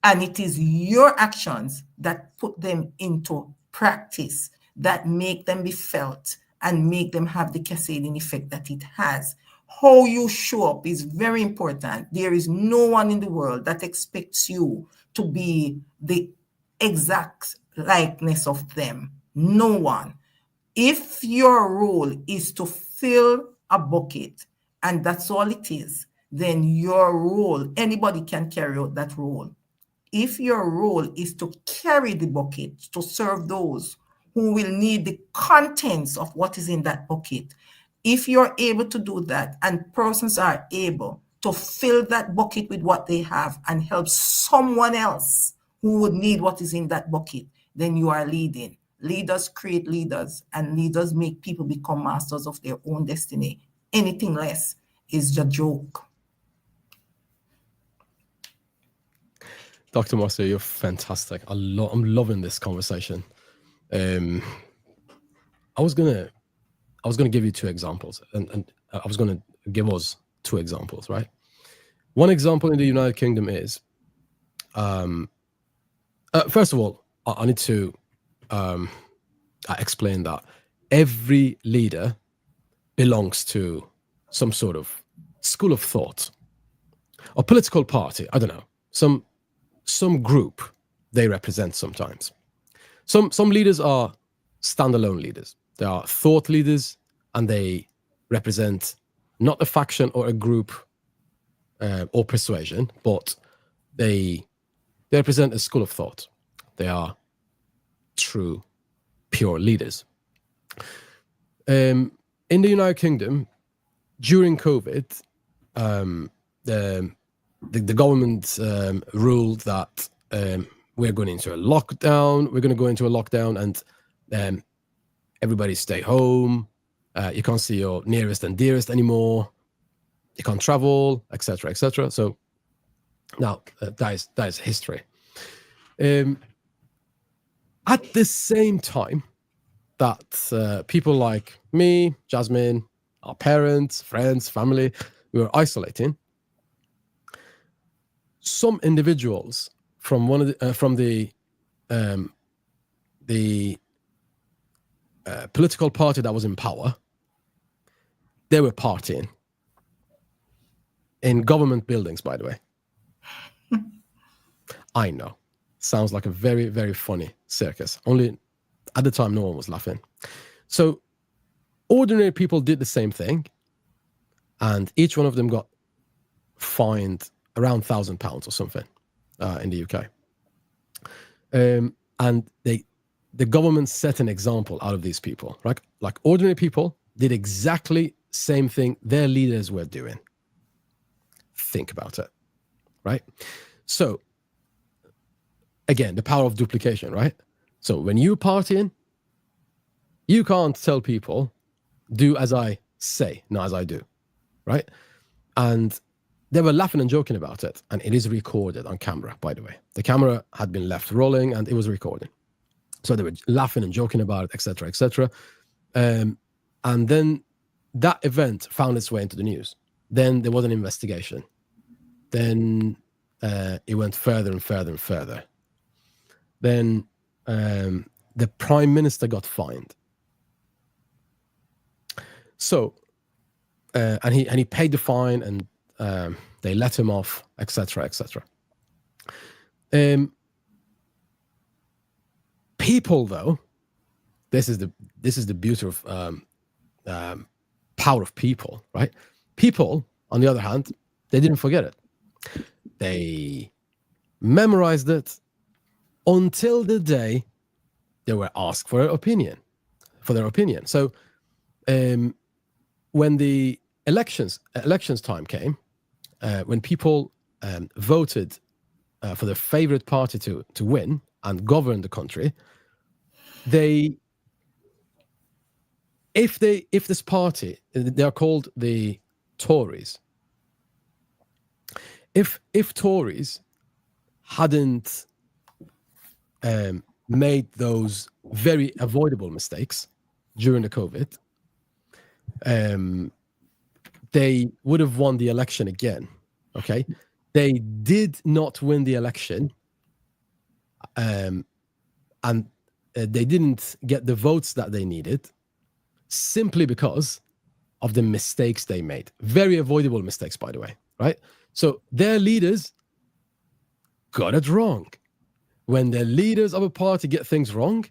and it is your actions that put them into practice, that make them be felt and make them have the cascading effect that it has. How you show up is very important. There is no one in the world that expects you to be the exact likeness of them. No one. If your role is to fill a bucket, and that's all it is, then your role, anybody can carry out that role. If your role is to carry the bucket, to serve those who will need the contents of what is in that bucket, if you're able to do that and persons are able to fill that bucket with what they have and help someone else who would need what is in that bucket, then you are leading. Leaders create leaders, and leaders make people become masters of their own destiny. Anything less is a joke. Dr. Marcia, you're fantastic. I'm loving this conversation. I was gonna give you two examples, and I was gonna give us two examples, right? One example in the United Kingdom is, first of all, I need to explain that every leader belongs to some sort of school of thought or political party. I don't know, some group they represent sometimes. Some leaders are standalone leaders. They are thought leaders, and they represent not a faction or a group or persuasion, but they represent a school of thought. They are true, pure leaders. In the United Kingdom, during COVID, the government ruled that we're going into a lockdown. We're going to go into a lockdown, and everybody stay home. You can't see your nearest and dearest anymore. You can't travel, etc., etc. So now that is history. At the same time that people like me, Jasmine, our parents, friends, family, we were isolating, some individuals from the political party that was in power, they were partying in government buildings, by the way. I know. Sounds like a very, very funny circus. Only at the time, no one was laughing. So ordinary people did the same thing, and each one of them got fined around £1,000 or something in the UK. And the government set an example out of these people, right? Like ordinary people did exactly same thing their leaders were doing. Think about it, right? So again, the power of duplication, right? So when you partying, you can't tell people, do as I say, not as I do, right? And they were laughing and joking about it, and it is recorded on camera, by the way. The camera had been left rolling, and it was recording. So they were laughing and joking about it, etc., etc. And then that event found its way into the news. Then there was an investigation. Then it went further and further and further. Then the prime minister got fined. So, and he paid the fine, and they let him off, etc., etc. People, though, this is the beauty of power of people, right? People, on the other hand, they didn't forget it. They memorized it until the day they were asked for their opinion. So, when the elections time came, when people voted for their favorite party to win and govern the country, if this party, they are called the Tories. If Tories hadn't made those very avoidable mistakes during the COVID, they would have won the election again. Okay, they did not win the election, and they didn't get the votes that they needed simply because of the mistakes they made. Very avoidable mistakes, by the way, right? So their leaders got it wrong. When the leaders of a party get things wrong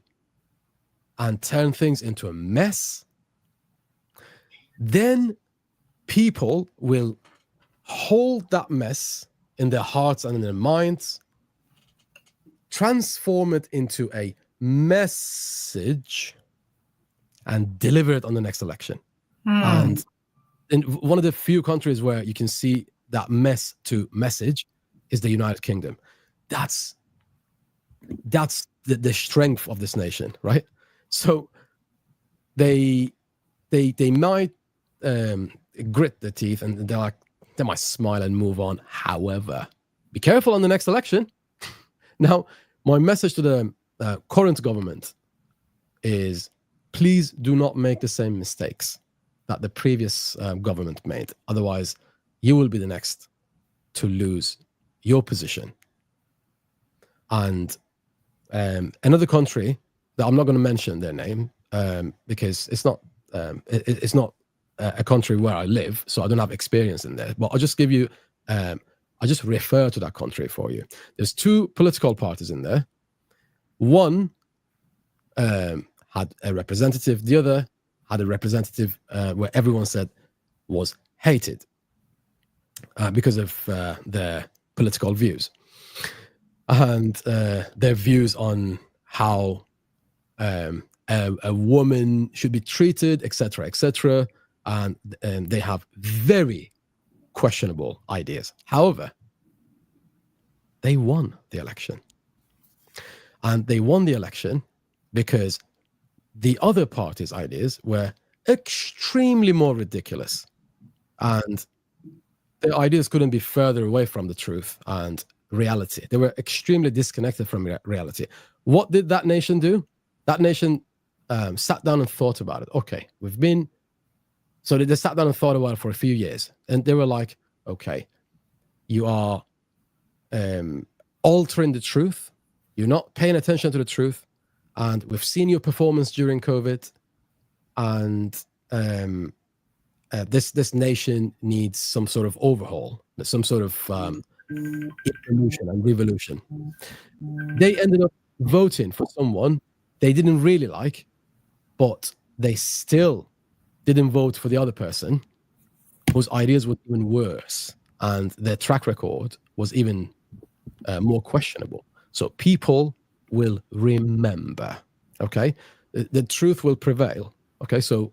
and turn things into a mess, then people will hold that mess in their hearts and in their minds, transform it into a message, and deliver it on the next election. And in one of the few countries where you can see that mess to message is the United Kingdom. That's the strength of this nation, right? So they might grit their teeth, and they might smile and move on. However, be careful on the next election. Now, my message to the current government is, please do not make the same mistakes that the previous government made. Otherwise, you will be the next to lose your position. And another country that I'm not going to mention their name because it's not a country where I live, so I don't have experience in there. But I'll just give you, I'll just refer to that country for you. There's two political parties in there. One had a representative, the other had a representative where everyone said was hated because of their political views and their views on how a woman should be treated, etc., etc. And they have very questionable ideas. However, they won the election. And they won the election because the other party's ideas were extremely more ridiculous. And their ideas couldn't be further away from the truth and reality. They were extremely disconnected from reality. What did that nation do? That nation sat down and thought about it. Okay, so they sat down and thought about it for a few years. And they were like, okay, you are altering the truth. You're not paying attention to the truth. And we've seen your performance during COVID. And this nation needs some sort of overhaul, some sort of evolution and revolution. They ended up voting for someone they didn't really like, but they still didn't vote for the other person, whose ideas were even worse, and their track record was even more questionable. So people will remember, okay? The truth will prevail, okay? So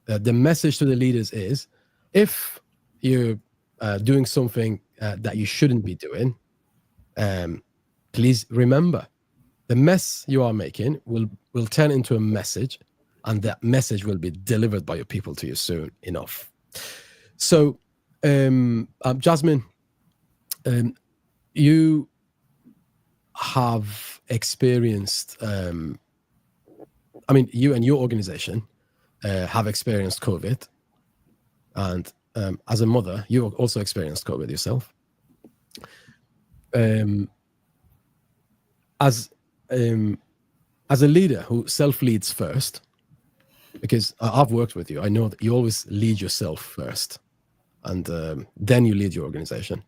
the message to the leaders is, if you're doing something that you shouldn't be doing, please remember, the mess you are making will turn into a message, and that message will be delivered by your people to you soon enough. So, Jasmine, you have experienced, I mean, you and your organization have experienced COVID, and as a mother, you also experienced COVID yourself. As a leader who self-leads first, because I've worked with you, I know that you always lead yourself first, and then you lead your organization.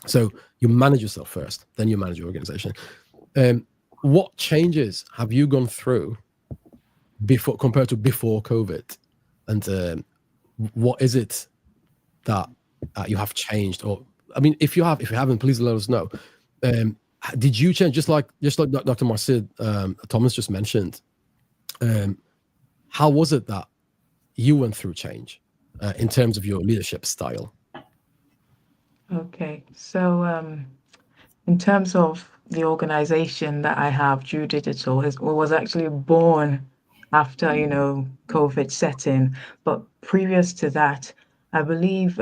So you manage yourself first, then you manage your organization. What changes have you gone through before, compared to before COVID? And what is it that you have changed? Or, I mean, if you haven't, please let us know. Did you change, just like Dr. Marcia Thomas just mentioned? How was it that you went through change in terms of your leadership style? Okay, so in terms of the organization that I have, Drew Digital, was actually born after, COVID set in. But previous to that, I believe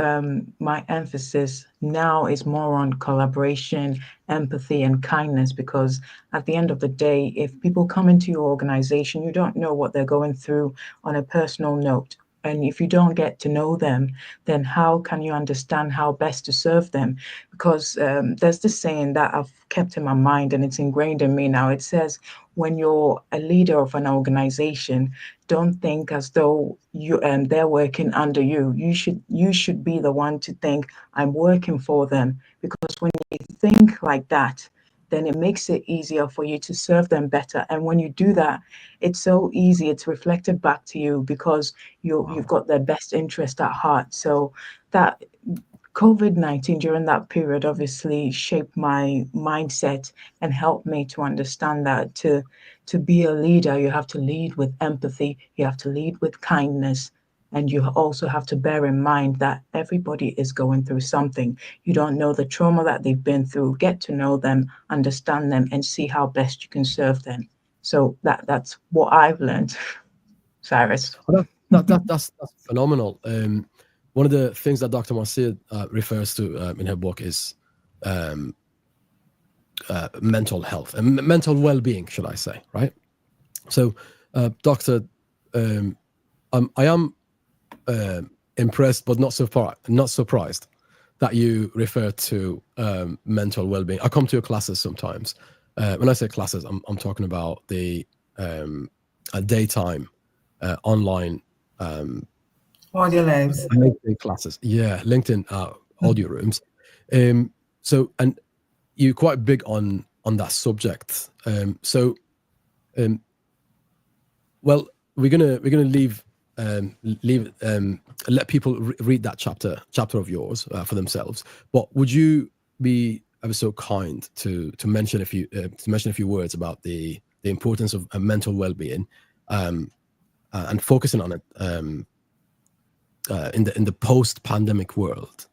my emphasis now is more on collaboration, empathy, and kindness, because at the end of the day, if people come into your organization, you don't know what they're going through on a personal note. And if you don't get to know them, then how can you understand how best to serve them? Because there's this saying that I've kept in my mind, and it's ingrained in me now. It says, when you're a leader of an organization, don't think as though they're working under you. You should be the one to think, I'm working for them. Because when you think like that, then it makes it easier for you to serve them better. And when you do that, it's so easy. It's reflected back to you because you've got their best interest at heart. So that COVID-19 during that period obviously shaped my mindset and helped me to understand that to be a leader, you have to lead with empathy, you have to lead with kindness, and you also have to bear in mind that everybody is going through something. You don't know the trauma that they've been through. Get to know them, understand them, and see how best you can serve them. So that's what I've learned, Cyrus. Well, that's phenomenal. One of the things that Dr. Marcia refers to in her book is mental health and mental well-being, should I say, right? So, Doctor, I am impressed, but not surprised that you refer to mental well-being. I come to your classes sometimes. When I say classes, I'm talking about the daytime online Audio lives. LinkedIn classes. Yeah, LinkedIn audio rooms. So, and you're quite big on that subject. Well, we're gonna leave let people read that chapter of yours for themselves. But would you be ever so kind to mention a few words about the importance of mental well-being and focusing on it in the post-pandemic world?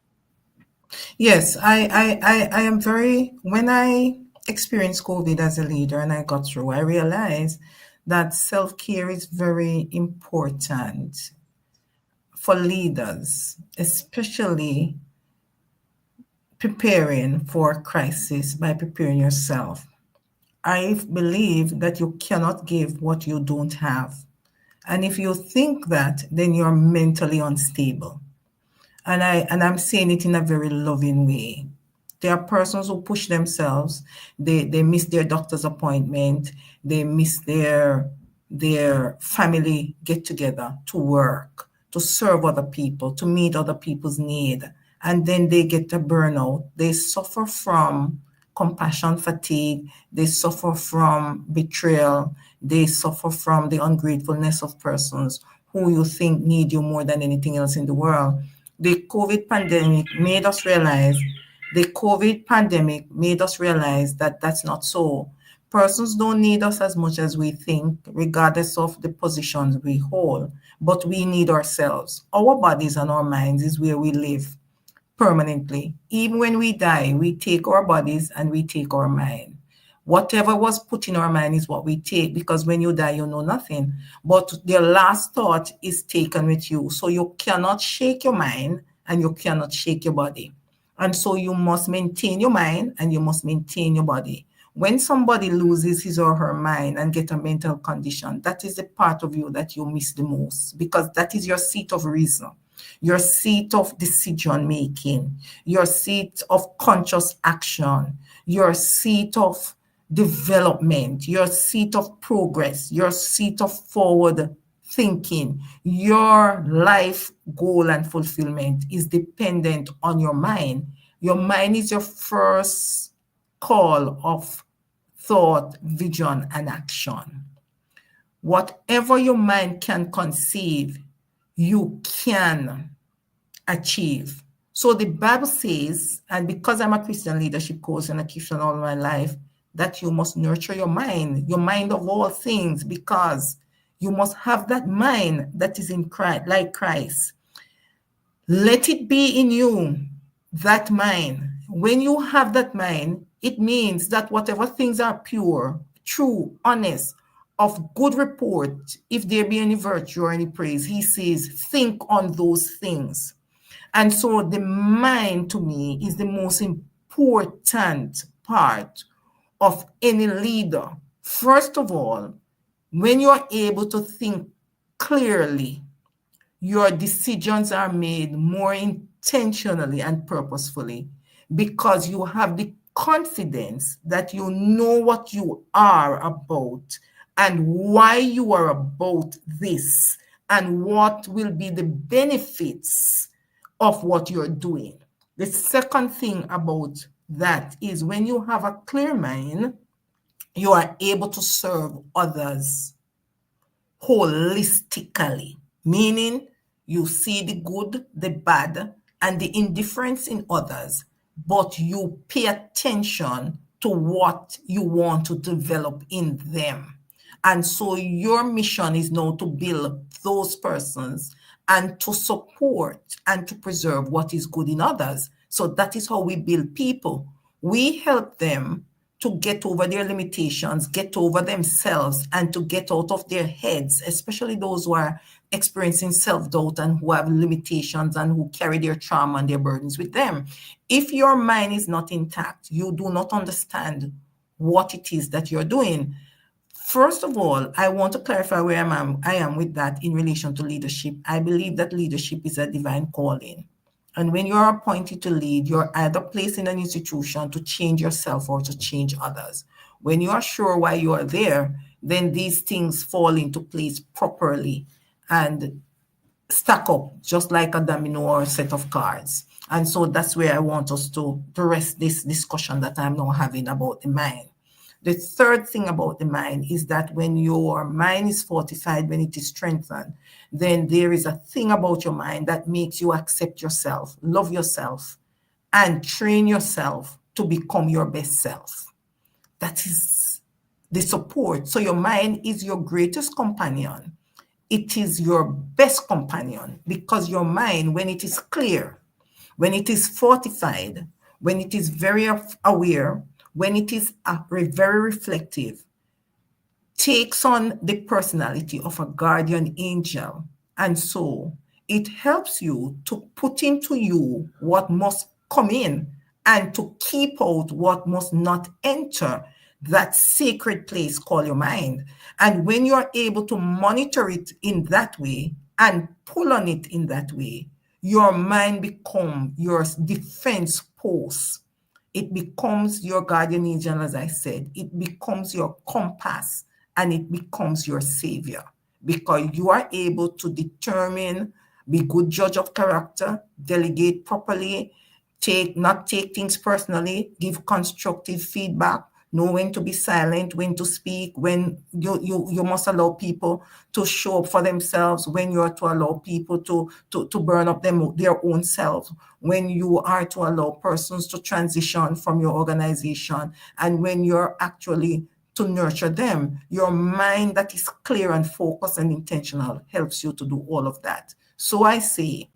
Yes, I am very, when I experienced COVID as a leader and I got through, I realized that self-care is very important for leaders, especially preparing for crisis by preparing yourself. I believe that you cannot give what you don't have. And if you think that, then you're mentally unstable. And I'm saying it in a very loving way. There are persons who push themselves. They miss their doctor's appointment. They miss their family get together to work, to serve other people, to meet other people's need. And then they get a burnout. They suffer from compassion fatigue. They suffer from betrayal. They suffer from the ungratefulness of persons who you think need you more than anything else in the world. The COVID pandemic made us realize that that's not so. Persons don't need us as much as we think, regardless of the positions we hold, but we need ourselves. Our bodies and our minds is where we live permanently. Even when we die, we take our bodies and we take our mind. Whatever was put in our mind is what we take, because when you die, you know nothing. But the last thought is taken with you. So you cannot shake your mind and you cannot shake your body. And so you must maintain your mind and you must maintain your body. When somebody loses his or her mind and get a mental condition, that is the part of you that you miss the most, because that is your seat of reason, your seat of decision making, your seat of conscious action, your seat of development, your seat of progress, your seat of forward thinking. Your life goal and fulfillment is dependent on your mind. Your mind is your first call of thought, vision, and action. Whatever your mind can conceive, you can achieve. So the Bible says, and because I'm a Christian leadership coach and a Christian all my life, that you must nurture your mind of all things, because you must have that mind that is in Christ, like Christ. Let it be in you, that mind. When you have that mind, it means that whatever things are pure, true, honest, of good report, if there be any virtue or any praise, he says, think on those things. And so the mind, to me, is the most important part of any leader. First of all, when you're able to think clearly, your decisions are made more intentionally and purposefully, because you have the confidence that you know what you are about and why you are about this and what will be the benefits of what you're doing. The second thing about that is when you have a clear mind, you are able to serve others holistically, meaning you see the good, the bad, and the indifference in others, but you pay attention to what you want to develop in them. And so your mission is now to build those persons and to support and to preserve what is good in others. So that is how we build people. We help them to get over their limitations, get over themselves, and to get out of their heads, especially those who are experiencing self-doubt and who have limitations and who carry their trauma and their burdens with them. If your mind is not intact, you do not understand what it is that you're doing. First of all, I want to clarify where I am with that in relation to leadership. I believe that leadership is a divine calling. And when you're appointed to lead, you're either placed in an institution to change yourself or to change others. When you are sure why you are there, then these things fall into place properly and stack up just like a domino or a set of cards. And so that's where I want us to rest this discussion that I'm now having about the mind. The third thing about the mind is that when your mind is fortified, when it is strengthened, then there is a thing about your mind that makes you accept yourself, love yourself, and train yourself to become your best self. That is the support. So your mind is your greatest companion. It is your best companion, because your mind, when it is clear, when it is fortified, when it is very aware, when it is very reflective, takes on the personality of a guardian angel. And so it helps you to put into you what must come in and to keep out what must not enter that sacred place called your mind. And when you are able to monitor it in that way and pull on it in that way, your mind becomes your defense post. It becomes your guardian angel, as I said. It becomes your compass and it becomes your savior, because you are able to determine, be good judge of character, delegate properly, not take things personally, give constructive feedback, know when to be silent, when to speak, when you must allow people to show up for themselves, when you are to allow people to burn up their own selves, when you are to allow persons to transition from your organization, and when you're actually to nurture them. Your mind that is clear and focused and intentional helps you to do all of that. So I say,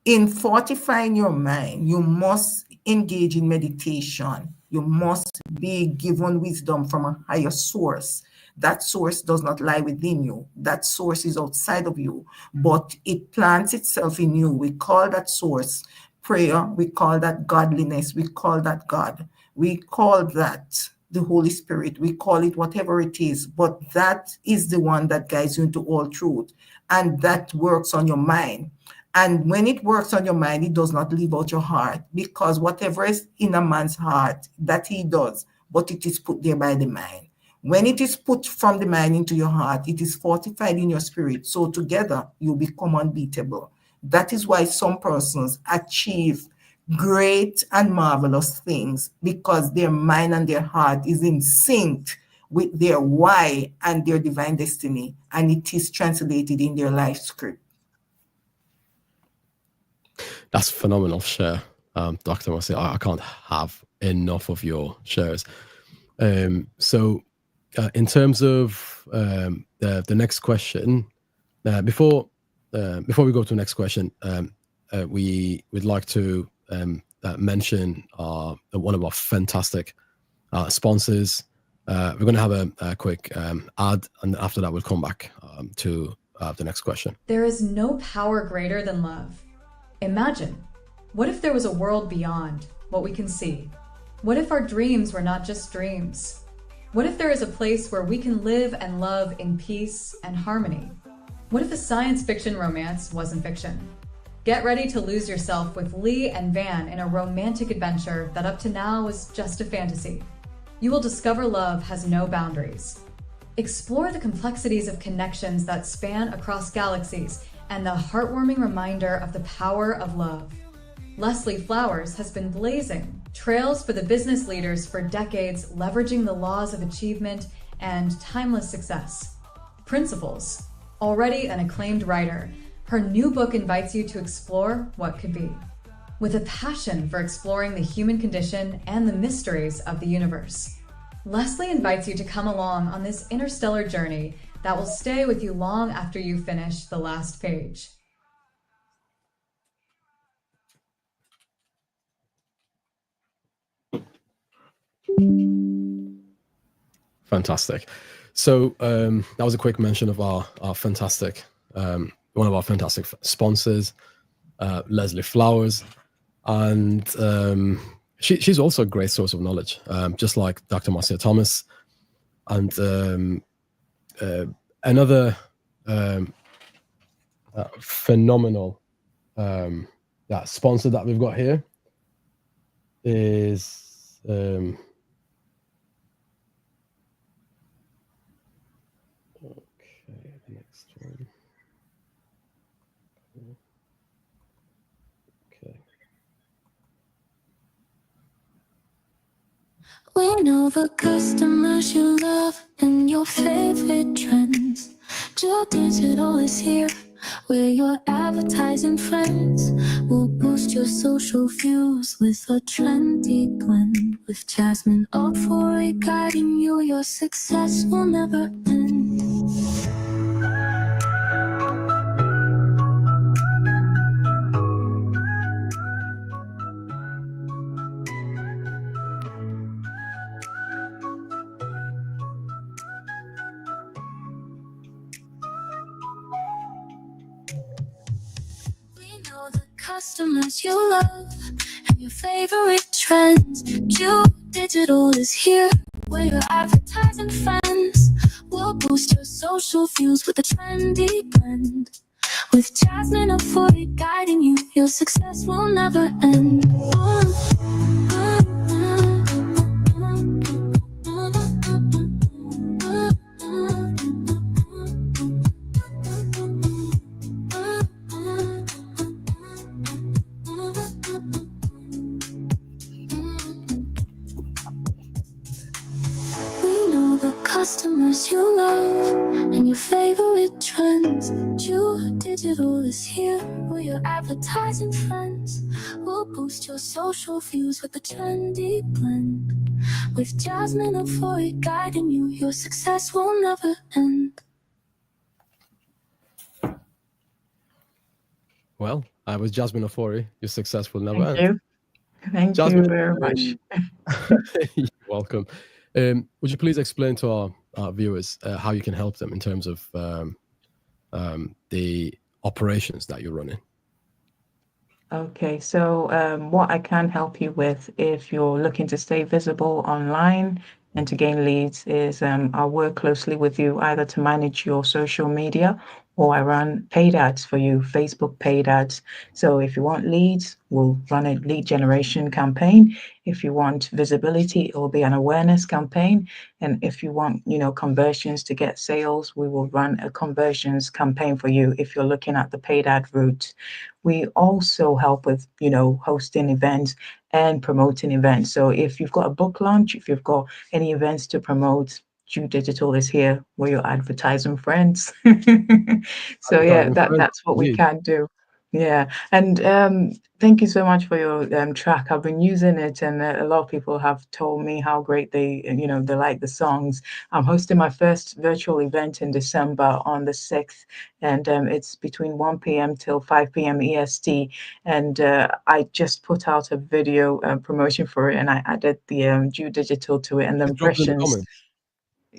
in fortifying your mind, you must engage in meditation. You must be given wisdom from a higher source. That source does not lie within you. That source is outside of you, but it plants itself in you. We call that source prayer. We call that godliness. We call that God. We call that the Holy Spirit. We call it whatever it is, but that is the one that guides you into all truth, and that works on your mind. And when it works on your mind, it does not leave out your heart, because whatever is in a man's heart, that he does, but it is put there by the mind. When it is put from the mind into your heart, it is fortified in your spirit. So together, you become unbeatable. That is why some persons achieve great and marvelous things, because their mind and their heart is in sync with their why and their divine destiny, and it is translated in their life script. That's phenomenal share, Dr. Marcia. I can't have enough of your shares. So in terms of the next question, before we go to the next question, we would like to mention one of our fantastic sponsors. We're going to have a quick ad, and after that we'll come back to the next question. There is no power greater than love. Imagine, what if there was a world beyond what we can see? What if our dreams were not just dreams? What if there is a place where we can live and love in peace and harmony? What if a science fiction romance wasn't fiction? Get ready to lose yourself with Lee and Van in a romantic adventure that up to now was just a fantasy. You will discover love has no boundaries. Explore the complexities of connections that span across galaxies and the heartwarming reminder of the power of love. Leslie Flowers has been blazing trails for the business leaders for decades, leveraging the laws of achievement and timeless success. Principles. Already an acclaimed writer, her new book invites you to explore what could be. With a passion for exploring the human condition and the mysteries of the universe, Leslie invites you to come along on this interstellar journey that will stay with you long after you finish the last page. Fantastic. So that was a quick mention of our fantastic, one of our fantastic sponsors, Leslie Flowers. And she's also a great source of knowledge, just like Dr. Marcia Thomas. And another phenomenal sponsor that we've got here is okay, the next one. Okay. We know the customers you love and your favorite trends. Joe Digital is here, where your advertising friends will boost your social views with a trendy blend. With Jasmine Uphory guiding you, your success will never end. Customers you love and your favorite trends. Q Digital is here, where your advertising friends will boost your social views with a trendy blend. With Jasmine Uphory guiding you, your success will never end. genres you love and your favorite trends. True Digital is here, where your advertising friends will boost your social views with the trendy blend. With Jasmine and Fori guiding you, your success will never end. Well, I was Jasmine Ofori, your successful never Thank end. you. Thank Jasmine, you very much. you're welcome. Would you please explain to our viewers how you can help them in terms of the operations that you're running? Okay, so what I can help you with if you're looking to stay visible online and to gain leads is I'll work closely with you either to manage your social media, or I run paid ads for you, Facebook paid ads. So if you want leads, we'll run a lead generation campaign. If you want visibility, it will be an awareness campaign. And if you want, conversions to get sales, we will run a conversions campaign for you if you're looking at the paid ad route. We also help with, hosting events and promoting events. So if you've got a book launch, if you've got any events to promote, True Digital is here. We're your advertising friends. So yeah, Advertising friends, that's what we indeed. can do. Yeah, and thank you so much for your track. I've been using it, and a lot of people have told me how great they like the songs. I'm hosting my first virtual event in December on the 6th, and it's between 1 p.m. till 5 p.m. EST. And I just put out a video promotion for it, and I added the Due Digital to it, and the Please drop it in the impressions. comments.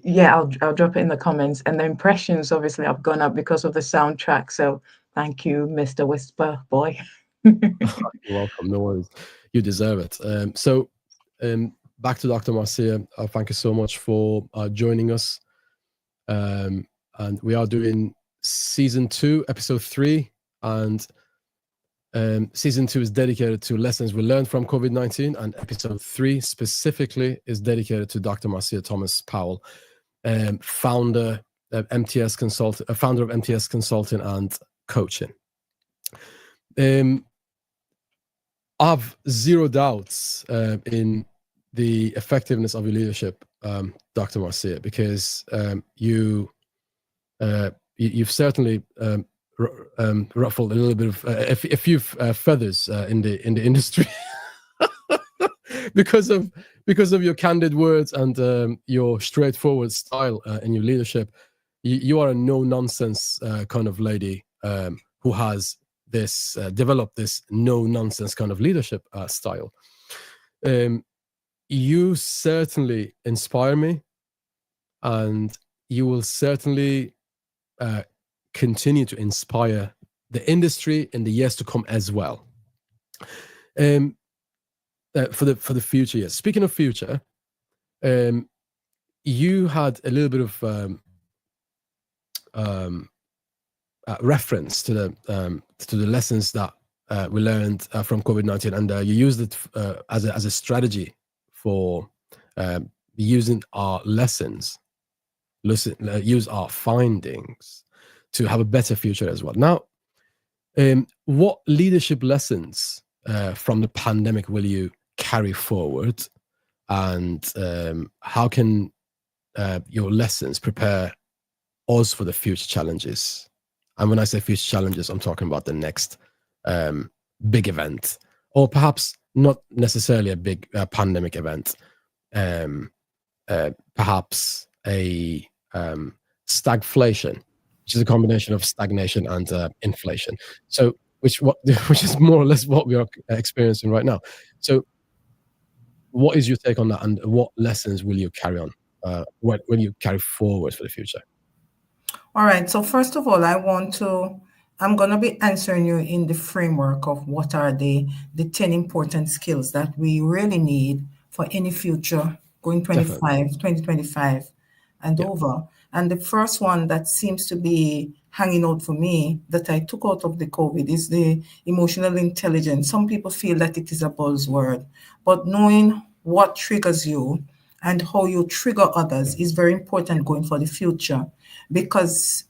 Yeah, I'll drop it in the comments. And the impressions obviously have gone up because of the soundtrack. So thank you, Mr. Whisper Boy. You're welcome. No worries. You deserve it. So back to Dr. Marcia. Thank you so much for joining us. And we are doing season 2, episode 3. And season 2 is dedicated to lessons we learned from COVID-19. And episode 3 specifically is dedicated to Dr. Marcia Thomas-Powell, founder of MTS Consulting and Coaching. I've zero doubts in the effectiveness of your leadership, Dr. Marcia, because you've certainly ruffled a little bit of a few feathers in the industry because of your candid words and your straightforward style in your leadership. You are a no nonsense kind of lady who has developed this no nonsense kind of leadership style. You certainly inspire me, and you will certainly continue to inspire the industry in the years to come as well. For the future years. Speaking of future, you had a little bit of reference to the lessons that we learned from COVID-19, and you used it as a strategy for using our lessons, use our findings to have a better future as well. Now, what leadership lessons from the pandemic will you carry forward, and how can your lessons prepare us for the future challenges? And when I say future challenges, I'm talking about the next big event, or perhaps not necessarily a big pandemic event, perhaps a stagflation, which is a combination of stagnation and inflation. So, which is more or less what we are experiencing right now. So, what is your take on that, and what lessons will you carry on? What will you carry forward for the future? All right. So first of all, I'm going to be answering you in the framework of what are the 10 important skills that we really need for any future going 2025 and over. And the first one that seems to be hanging out for me that I took out of the COVID is the emotional intelligence. Some people feel that it is a buzzword, but knowing what triggers you and how you trigger others is very important going for the future. Because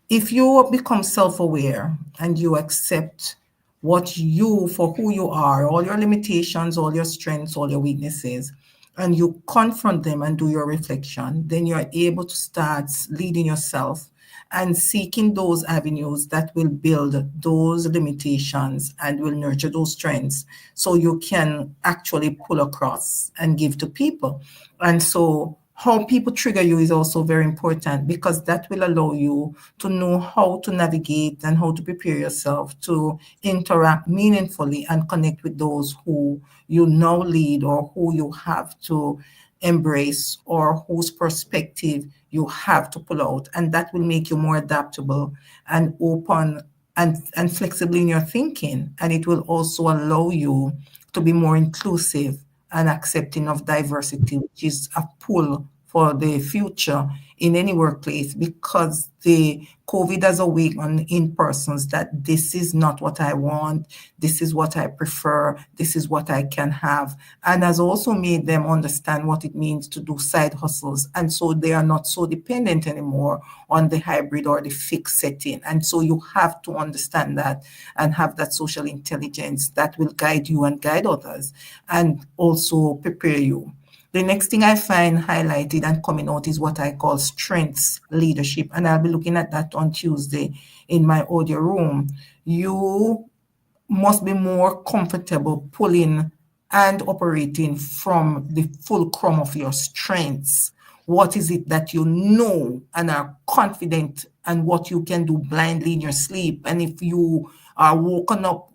if you become self-aware and you accept for who you are, all your limitations, all your strengths, all your weaknesses, and you confront them and do your reflection, then you're able to start leading yourself and seeking those avenues that will build those limitations and will nurture those strengths so you can actually pull across and give to people. And so how people trigger you is also very important, because that will allow you to know how to navigate and how to prepare yourself to interact meaningfully and connect with those who you now lead or who you have to embrace or whose perspective you have to pull out. And that will make you more adaptable and open and flexible in your thinking. And it will also allow you to be more inclusive and accepting of diversity, which is a pull for the future in any workplace, because the COVID has awakened in persons that this is not what I want, this is what I prefer, this is what I can have, and has also made them understand what it means to do side hustles. And so they are not so dependent anymore on the hybrid or the fixed setting. And so you have to understand that and have that social intelligence that will guide you and guide others and also prepare you. The next thing I find highlighted and coming out is what I call strengths leadership. And I'll be looking at that on Tuesday in my audio room. You must be more comfortable pulling and operating from the fulcrum of your strengths. What is it that you know and are confident and what you can do blindly in your sleep? And if you are woken up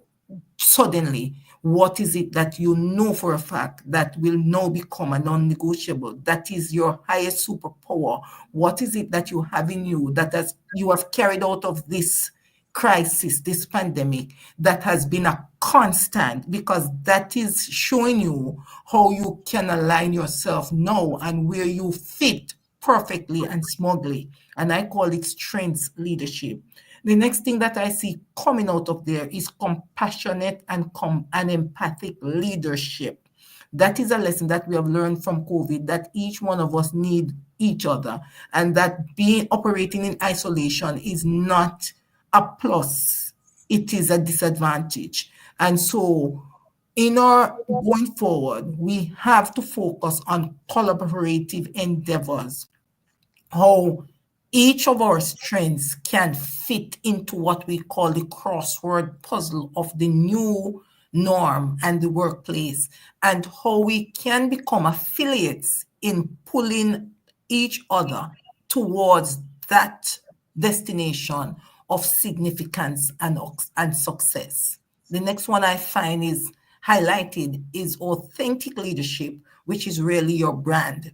suddenly, what is it that you know for a fact that will now become a non-negotiable? That is your highest superpower. What is it that you have in you that you have carried out of this crisis, this pandemic, that has been a constant, because that is showing you how you can align yourself now and where you fit perfectly and smoothly. And I call it strengths leadership. The next thing that I see coming out of there is compassionate and empathic leadership. That is a lesson that we have learned from COVID, that each one of us need each other, and that operating in isolation is not a plus, it is a disadvantage. And so in our going forward, we have to focus on collaborative endeavors, how each of our strengths can fit into what we call the crossword puzzle of the new norm and the workplace, and how we can become affiliates in pulling each other towards that destination of significance and success. The next one I find is highlighted is authentic leadership, which is really your brand.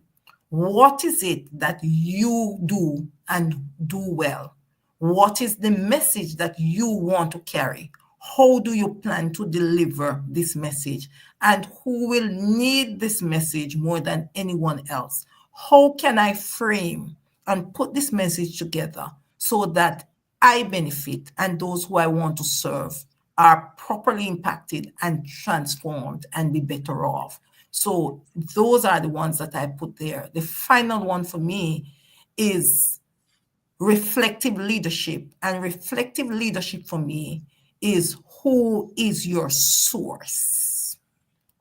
What is it that you do and do well? What is the message that you want to carry? How do you plan to deliver this message? And who will need this message more than anyone else? How can I frame and put this message together so that I benefit and those who I want to serve are properly impacted and transformed and be better off? So those are the ones that I put there. The final one for me is reflective leadership. And reflective leadership for me is, who is your source?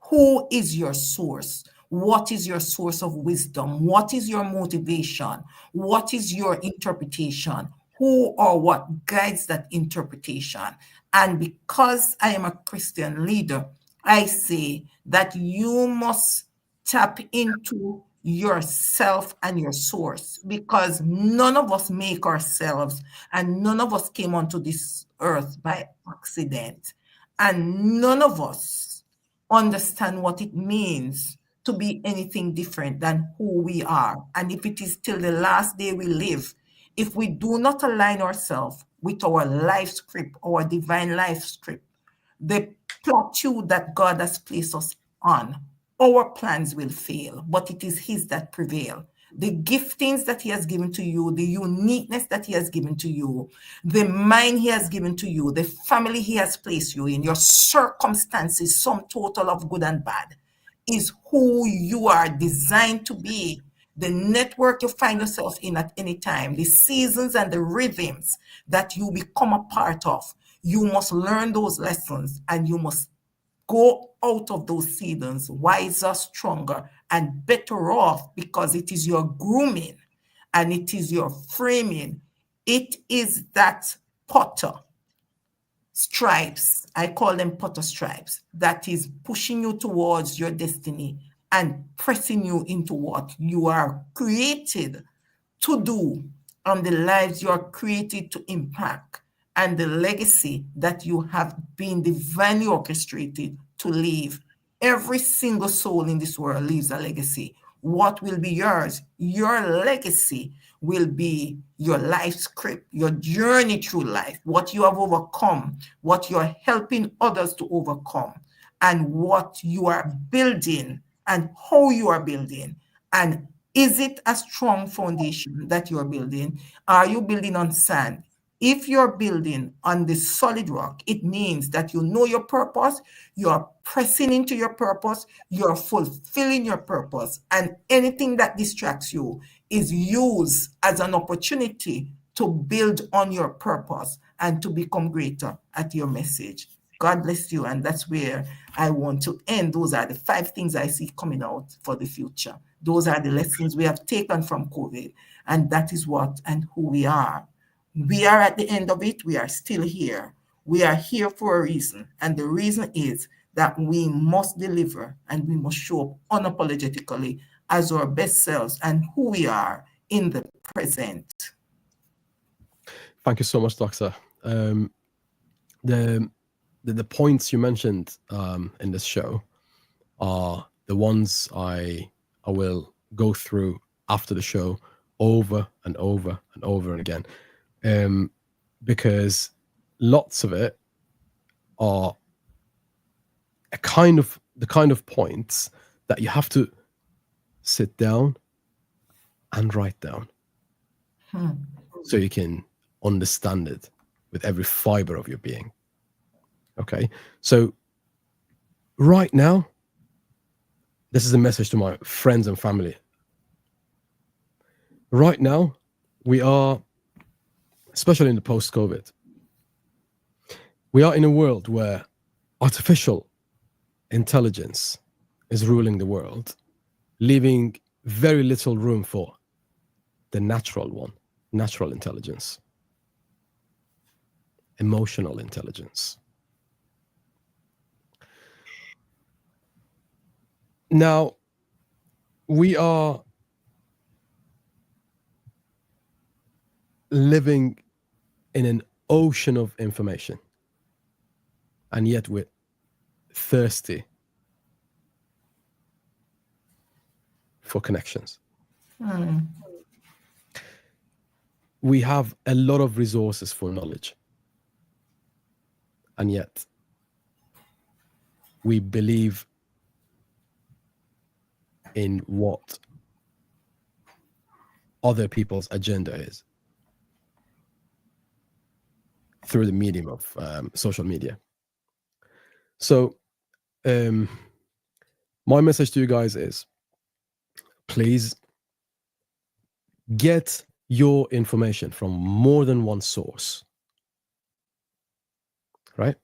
Who is your source? What is your source of wisdom? What is your motivation? What is your interpretation? Who or what guides that interpretation? And because I am a Christian leader, I say that you must tap into yourself and your source, because none of us make ourselves and none of us came onto this earth by accident, and none of us understand what it means to be anything different than who we are. And if it is till the last day we live, if we do not align ourselves with our life script, our divine life script, the plateau that God has placed us on, our plans will fail, but it is His that prevail. The giftings that He has given to you, the uniqueness that He has given to you, the mind He has given to you, the family He has placed you in, your circumstances, sum total of good and bad, is who you are designed to be. The network you find yourself in at any time, the seasons and the rhythms that you become a part of, you must learn those lessons and you must go out of those seasons wiser, stronger, and better off because it is your grooming and it is your framing. It is that potter stripes, I call them potter stripes, that is pushing you towards your destiny and pressing you into what you are created to do, on the lives you are created to impact, and the legacy that you have been divinely orchestrated to leave. Every single soul in this world leaves a legacy. What will be yours? Your legacy will be your life script, your journey through life, what you have overcome, what you're helping others to overcome, and what you are building and how you are building. And is it a strong foundation that you're building? Are you building on sand? If you're building on the solid rock, it means that you know your purpose, you're pressing into your purpose, you're fulfilling your purpose, and anything that distracts you is used as an opportunity to build on your purpose and to become greater at your message. God bless you. And that's where I want to end. Those are the 5 things I see coming out for the future. Those are the lessons we have taken from COVID. And that is what and who we are. We are at the end of it. We are still here. We are here for a reason. And the reason is that we must deliver and we must show up unapologetically as our best selves and who we are in the present. Thank you so much, Doctor. The points you mentioned in this show are the ones I will go through after the show over and over and over again, because lots of it are the kind of points that you have to sit down and write down so you can understand it with every fiber of your being. Okay, so right now, this is a message to my friends and family. Right now, we are, especially in the post-COVID, we are in a world where artificial intelligence is ruling the world, leaving very little room for the natural one, natural intelligence, emotional intelligence. Now, we are living in an ocean of information, and yet we're thirsty for connections. We have a lot of resources for knowledge, and yet we believe in what other people's agenda is through the medium of social media. So my message to you guys is, please get your information from more than one source, right?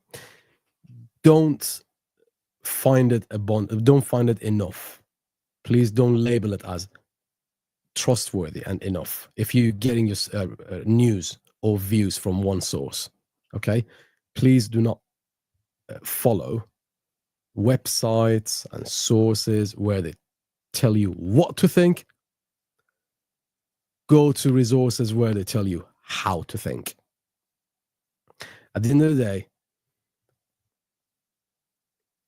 Don't find it enough. Please don't label it as trustworthy and enough if you're getting your news or views from one source. Okay, please do not follow websites and sources where they tell you what to think. Go to resources where they tell you how to think. At the end of the day,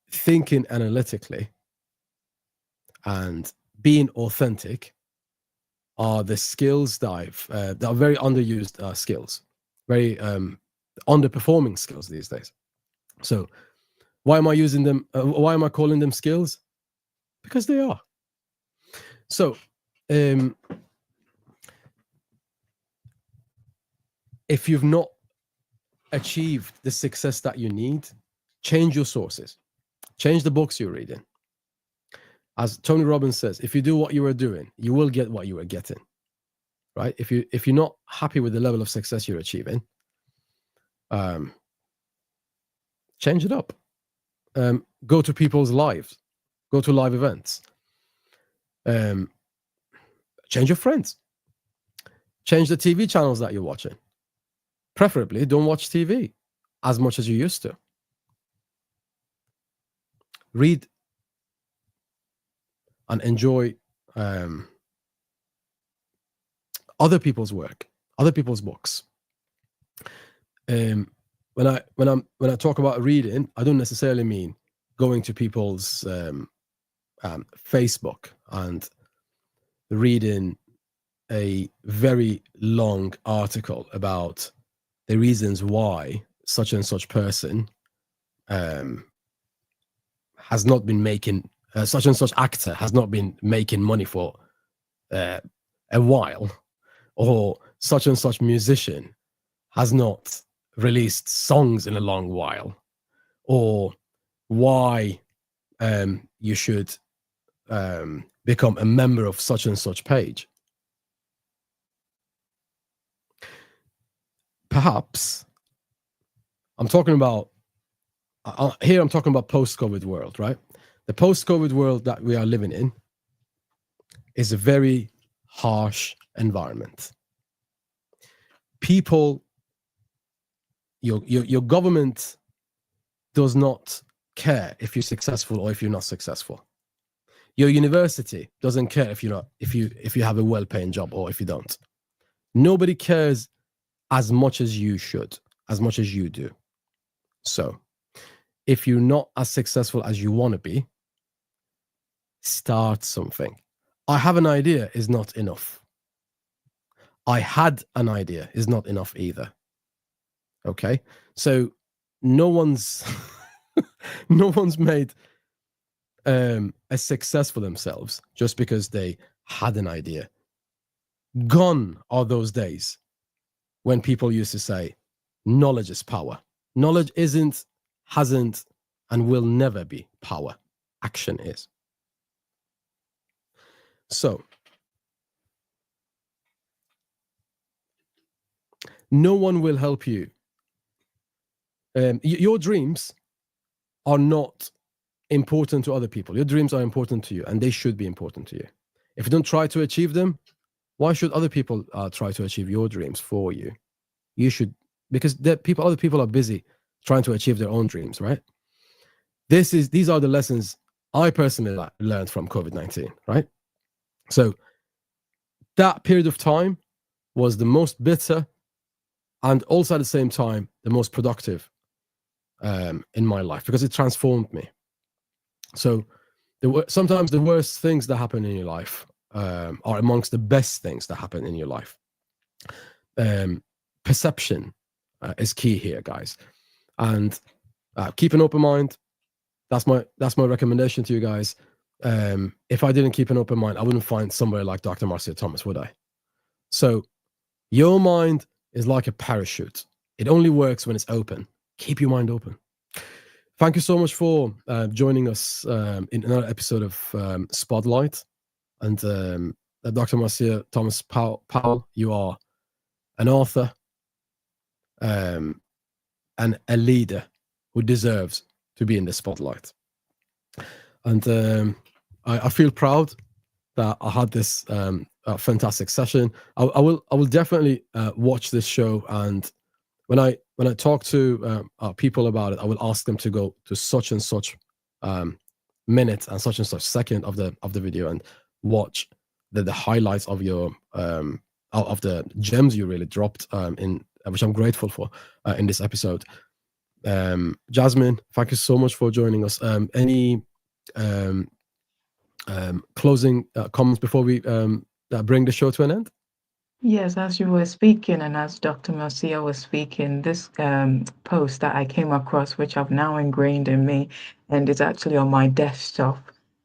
thinking analytically and being authentic are the skills that are very underused skills, very underperforming skills these days. So why am I using them? Why am I calling them skills? Because they are. So if you've not achieved the success that you need, change your sources, change the books you're reading. As Tony Robbins says, if you do what you are doing, you will get what you are getting, right? If you're not happy with the level of success you're achieving, change it up. Go to people's lives, go to live events, Change your friends. Change the TV channels that you're watching. Preferably, don't watch TV as much as you used to. Read and enjoy other people's work, other people's books. When I talk about reading, I don't necessarily mean going to people's Facebook and reading a very long article about the reasons why such and such person has not been making, such and such actor has not been making money for a while, or such and such musician has not released songs in a long while, or why you should become a member of such and such page. Perhaps I'm talking about here, I'm talking about post-COVID world, right? The post-COVID world that we are living in is a very harsh environment. People, your government does not care if you're successful or if you're not successful. Your university doesn't care if you have a well-paying job or if you don't. Nobody cares as much as you should, as much as you do. So, if you're not as successful as you want to be, start something. I have an idea is not enough. I had an idea is not enough either. Okay? So no one's made a success for themselves just because they had an idea. Gone are those days when people used to say, knowledge is power. Knowledge isn't, hasn't, and will never be power. Action is. So, no one will help you. Your dreams are not important to other people. Your dreams are important to you, and they should be important to you. If you don't try to achieve them, why should other people try to achieve your dreams for you? You should, because other people are busy trying to achieve their own dreams, right? These are the lessons I personally learned from COVID-19, right? So that period of time was the most bitter and also at the same time the most productive in my life, because it transformed me. So sometimes the worst things that happen in your life are amongst the best things that happen in your life. Perception is key here, guys, and keep an open mind. That's my recommendation to you guys. If I didn't keep an open mind, I wouldn't find somebody like Dr. Marcia Thomas, would I? So your mind is like a parachute. It only works when it's open. Keep your mind open. Thank you so much for joining us in another episode of Spotlight. And Dr. Marcia Thomas-Powell, you are an author and a leader who deserves to be in the spotlight. And I feel proud that I had this fantastic session. I will definitely watch this show, and when I talk to people about it, I will ask them to go to such and such minute and such second of the video and watch the highlights of your of the gems you really dropped in, which I'm grateful for in this episode. Jasmine, thank you so much for joining us. Any closing comments before we bring the show to an end? Yes, as you were speaking and as Dr. Marcia was speaking, this post that I came across, which I've now ingrained in me, and it's actually on my desktop,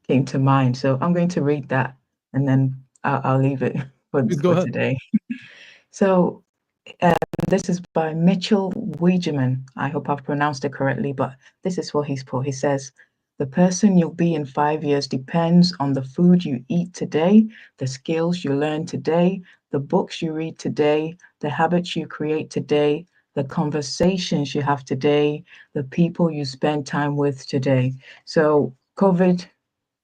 came to mind. So I'm going to read that, and then I'll leave it for today. So this is by Mitchell Wiedemann. I hope I've pronounced it correctly, but this is what he's put. He says, the person you'll be in 5 years depends on the food you eat today, the skills you learn today, the books you read today, the habits you create today, the conversations you have today, the people you spend time with today. So COVID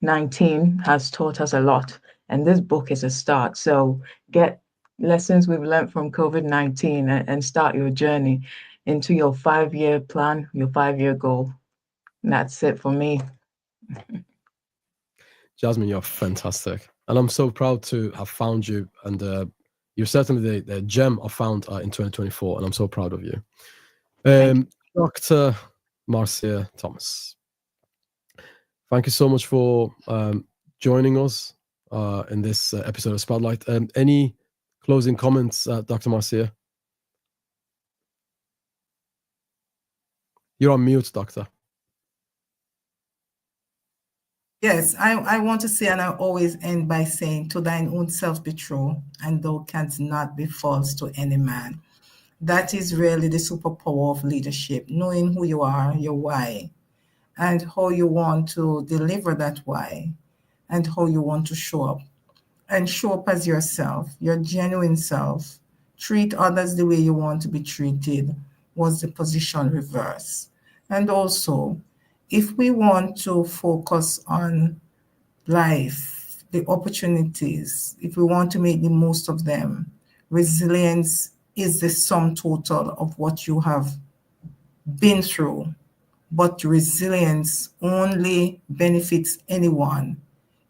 COVID-19 has taught us a lot, and this book is a start. So get lessons we've learned from COVID-19 and start your journey into your 5-year plan, your 5-year goal. And that's it for me. Jasmine, you're fantastic. And I'm so proud to have found you. And you're certainly the gem I found in 2024. And I'm so proud of you. Dr. Marcia Thomas, thank you so much for joining us in this episode of Spotlight. Any closing comments, Dr. Marcia? You're on mute, Doctor. Yes, I want to say, and I always end by saying, to thine own self be true, and thou canst not be false to any man. That is really the superpower of leadership, knowing who you are, your why, and how you want to deliver that why, and how you want to show up. And show up as yourself, your genuine self. Treat others the way you want to be treated was the position reverse. And also, if we want to focus on life, the opportunities, if we want to make the most of them, resilience is the sum total of what you have been through. But resilience only benefits anyone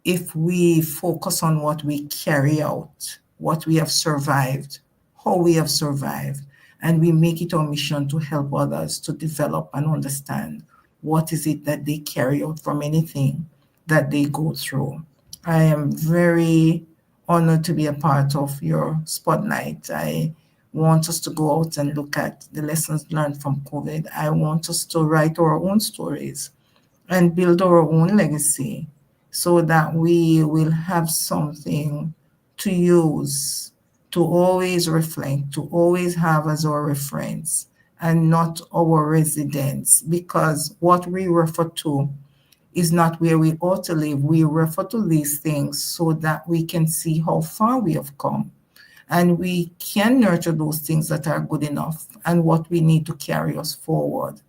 if we focus on what we carry out, what we have survived, how we have survived, and we make it our mission to help others to develop and understand what is it that they carry out from anything that they go through. I am very honored to be a part of your spotlight. I want us to go out and look at the lessons learned from COVID. I want us to write our own stories and build our own legacy so that we will have something to use, to always reflect, to always have as our reference, and not our residence, because what we refer to is not where we ought to live. We refer to these things so that we can see how far we have come, and we can nurture those things that are good enough and what we need to carry us forward.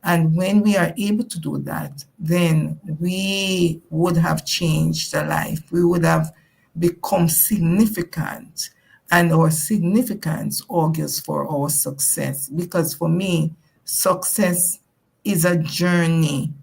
And when we are able to do that, then we would have changed the life. We would have become significant, and our significance augurs for our success. Because for me, success is a journey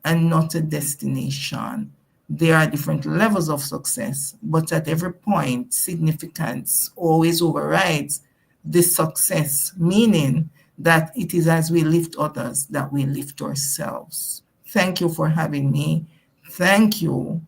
and not a destination. There are different levels of success, but at every point, significance always overrides the success, meaning that it is as we lift others that we lift ourselves. Thank you for having me. Thank you,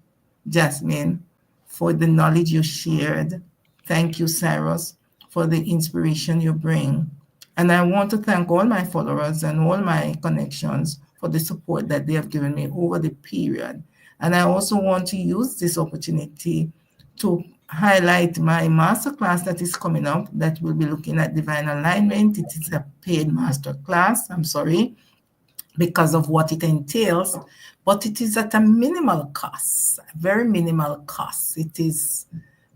Jasmine, for the knowledge you shared. Thank you, Cyrus, for the inspiration you bring. And I want to thank all my followers and all my connections for the support that they have given me over the period. And I also want to use this opportunity to highlight my masterclass that is coming up that will be looking at divine alignment. It is a paid masterclass, I'm sorry, because of what it entails, but it is at a minimal cost, a very minimal cost. It is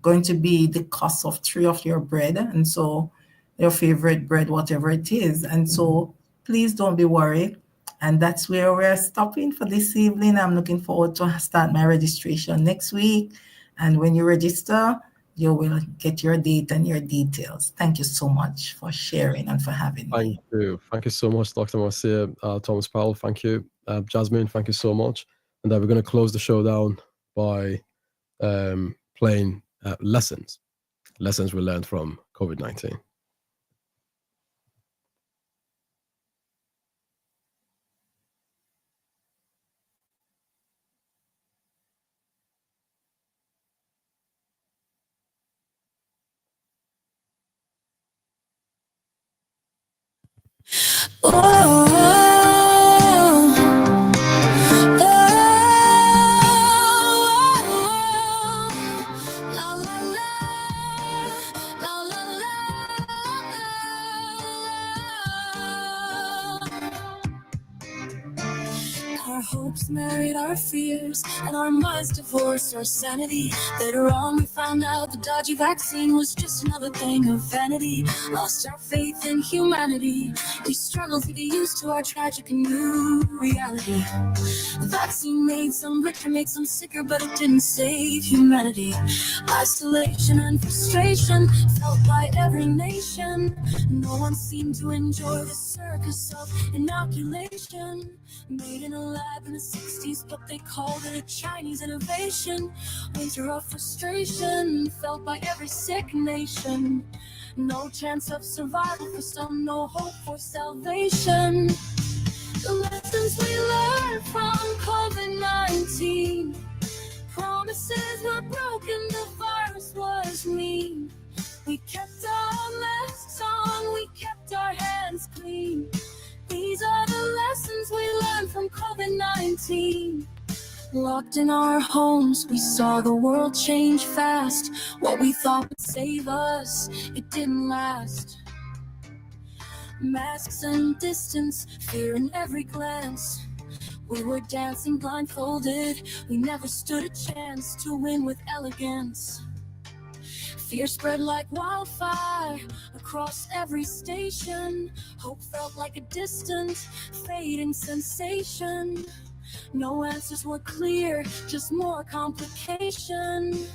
going to be the cost of 3 of your bread, and so your favorite bread, whatever it is. And so please don't be worried. And that's where we're stopping for this evening. I'm looking forward to start my registration next week. And when you register, you will get your date and your details. Thank you so much for sharing and for having me. Thank you. Thank you so much, Dr. Marcia Thomas-Powell. Thank you. Jasmine, thank you so much. And we're going to close the show down by playing lessons we learned from COVID-19. Our hopes married our fears, and our minds divorced our sanity. Later on we found out the dodgy vaccine was just another thing of vanity. Lost our faith in humanity. We struggled to get used to our tragic and new reality. The vaccine made some richer, made some sicker, but it didn't save humanity. Isolation and frustration felt by every nation. No one seemed to enjoy the circus of inoculation. Made in a lab in the 60s, but they called it a Chinese innovation. Winter of frustration felt by every sick nation. No chance of survival for some, no hope for salvation. The lessons we learned from COVID-19. Promises were broken, the virus was mean. We kept our masks on, we kept our hands clean. These are the lessons we learned from COVID-19. Locked in our homes, we saw the world change fast. What we thought would save us, it didn't last. Masks and distance, fear in every glance. We were dancing blindfolded, we never stood a chance to win with elegance. Fear spread like wildfire across every station. Hope felt like a distant, fading sensation. No answers were clear, just more complication.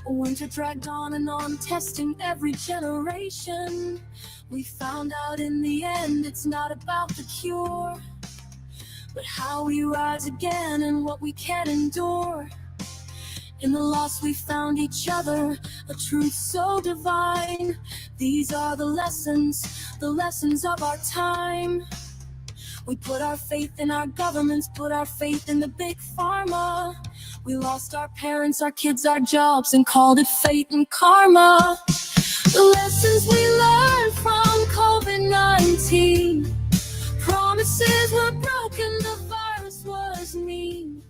Winter dragged on and on, testing every generation. We found out in the end it's not about the cure, but how we rise again and what we can endure. In the loss we found each other, a truth so divine. These are the lessons of our time. We put our faith in our governments, put our faith in the big pharma. We lost our parents, our kids, our jobs, and called it fate and karma. The lessons we learned from COVID-19. Promises were broken, the virus was mean.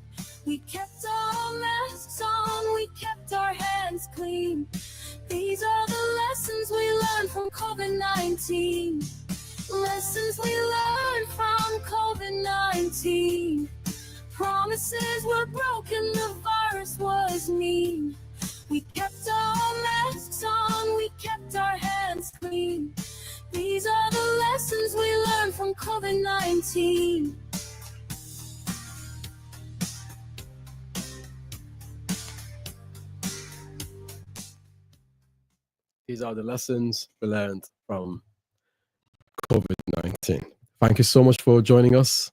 We kept our masks on, we kept our hands clean. These are the lessons we learned from COVID-19. Lessons we learned from COVID-19. Promises were broken, the virus was mean. We kept our masks on, we kept our hands clean. These are the lessons we learned from COVID-19. These are the lessons we learned from COVID-19. Thank you so much for joining us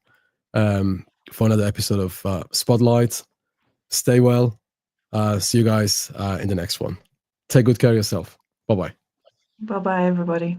for another episode of Spotlight. Stay well. See you guys in the next one. Take good care of yourself. Bye-bye. Bye-bye, everybody.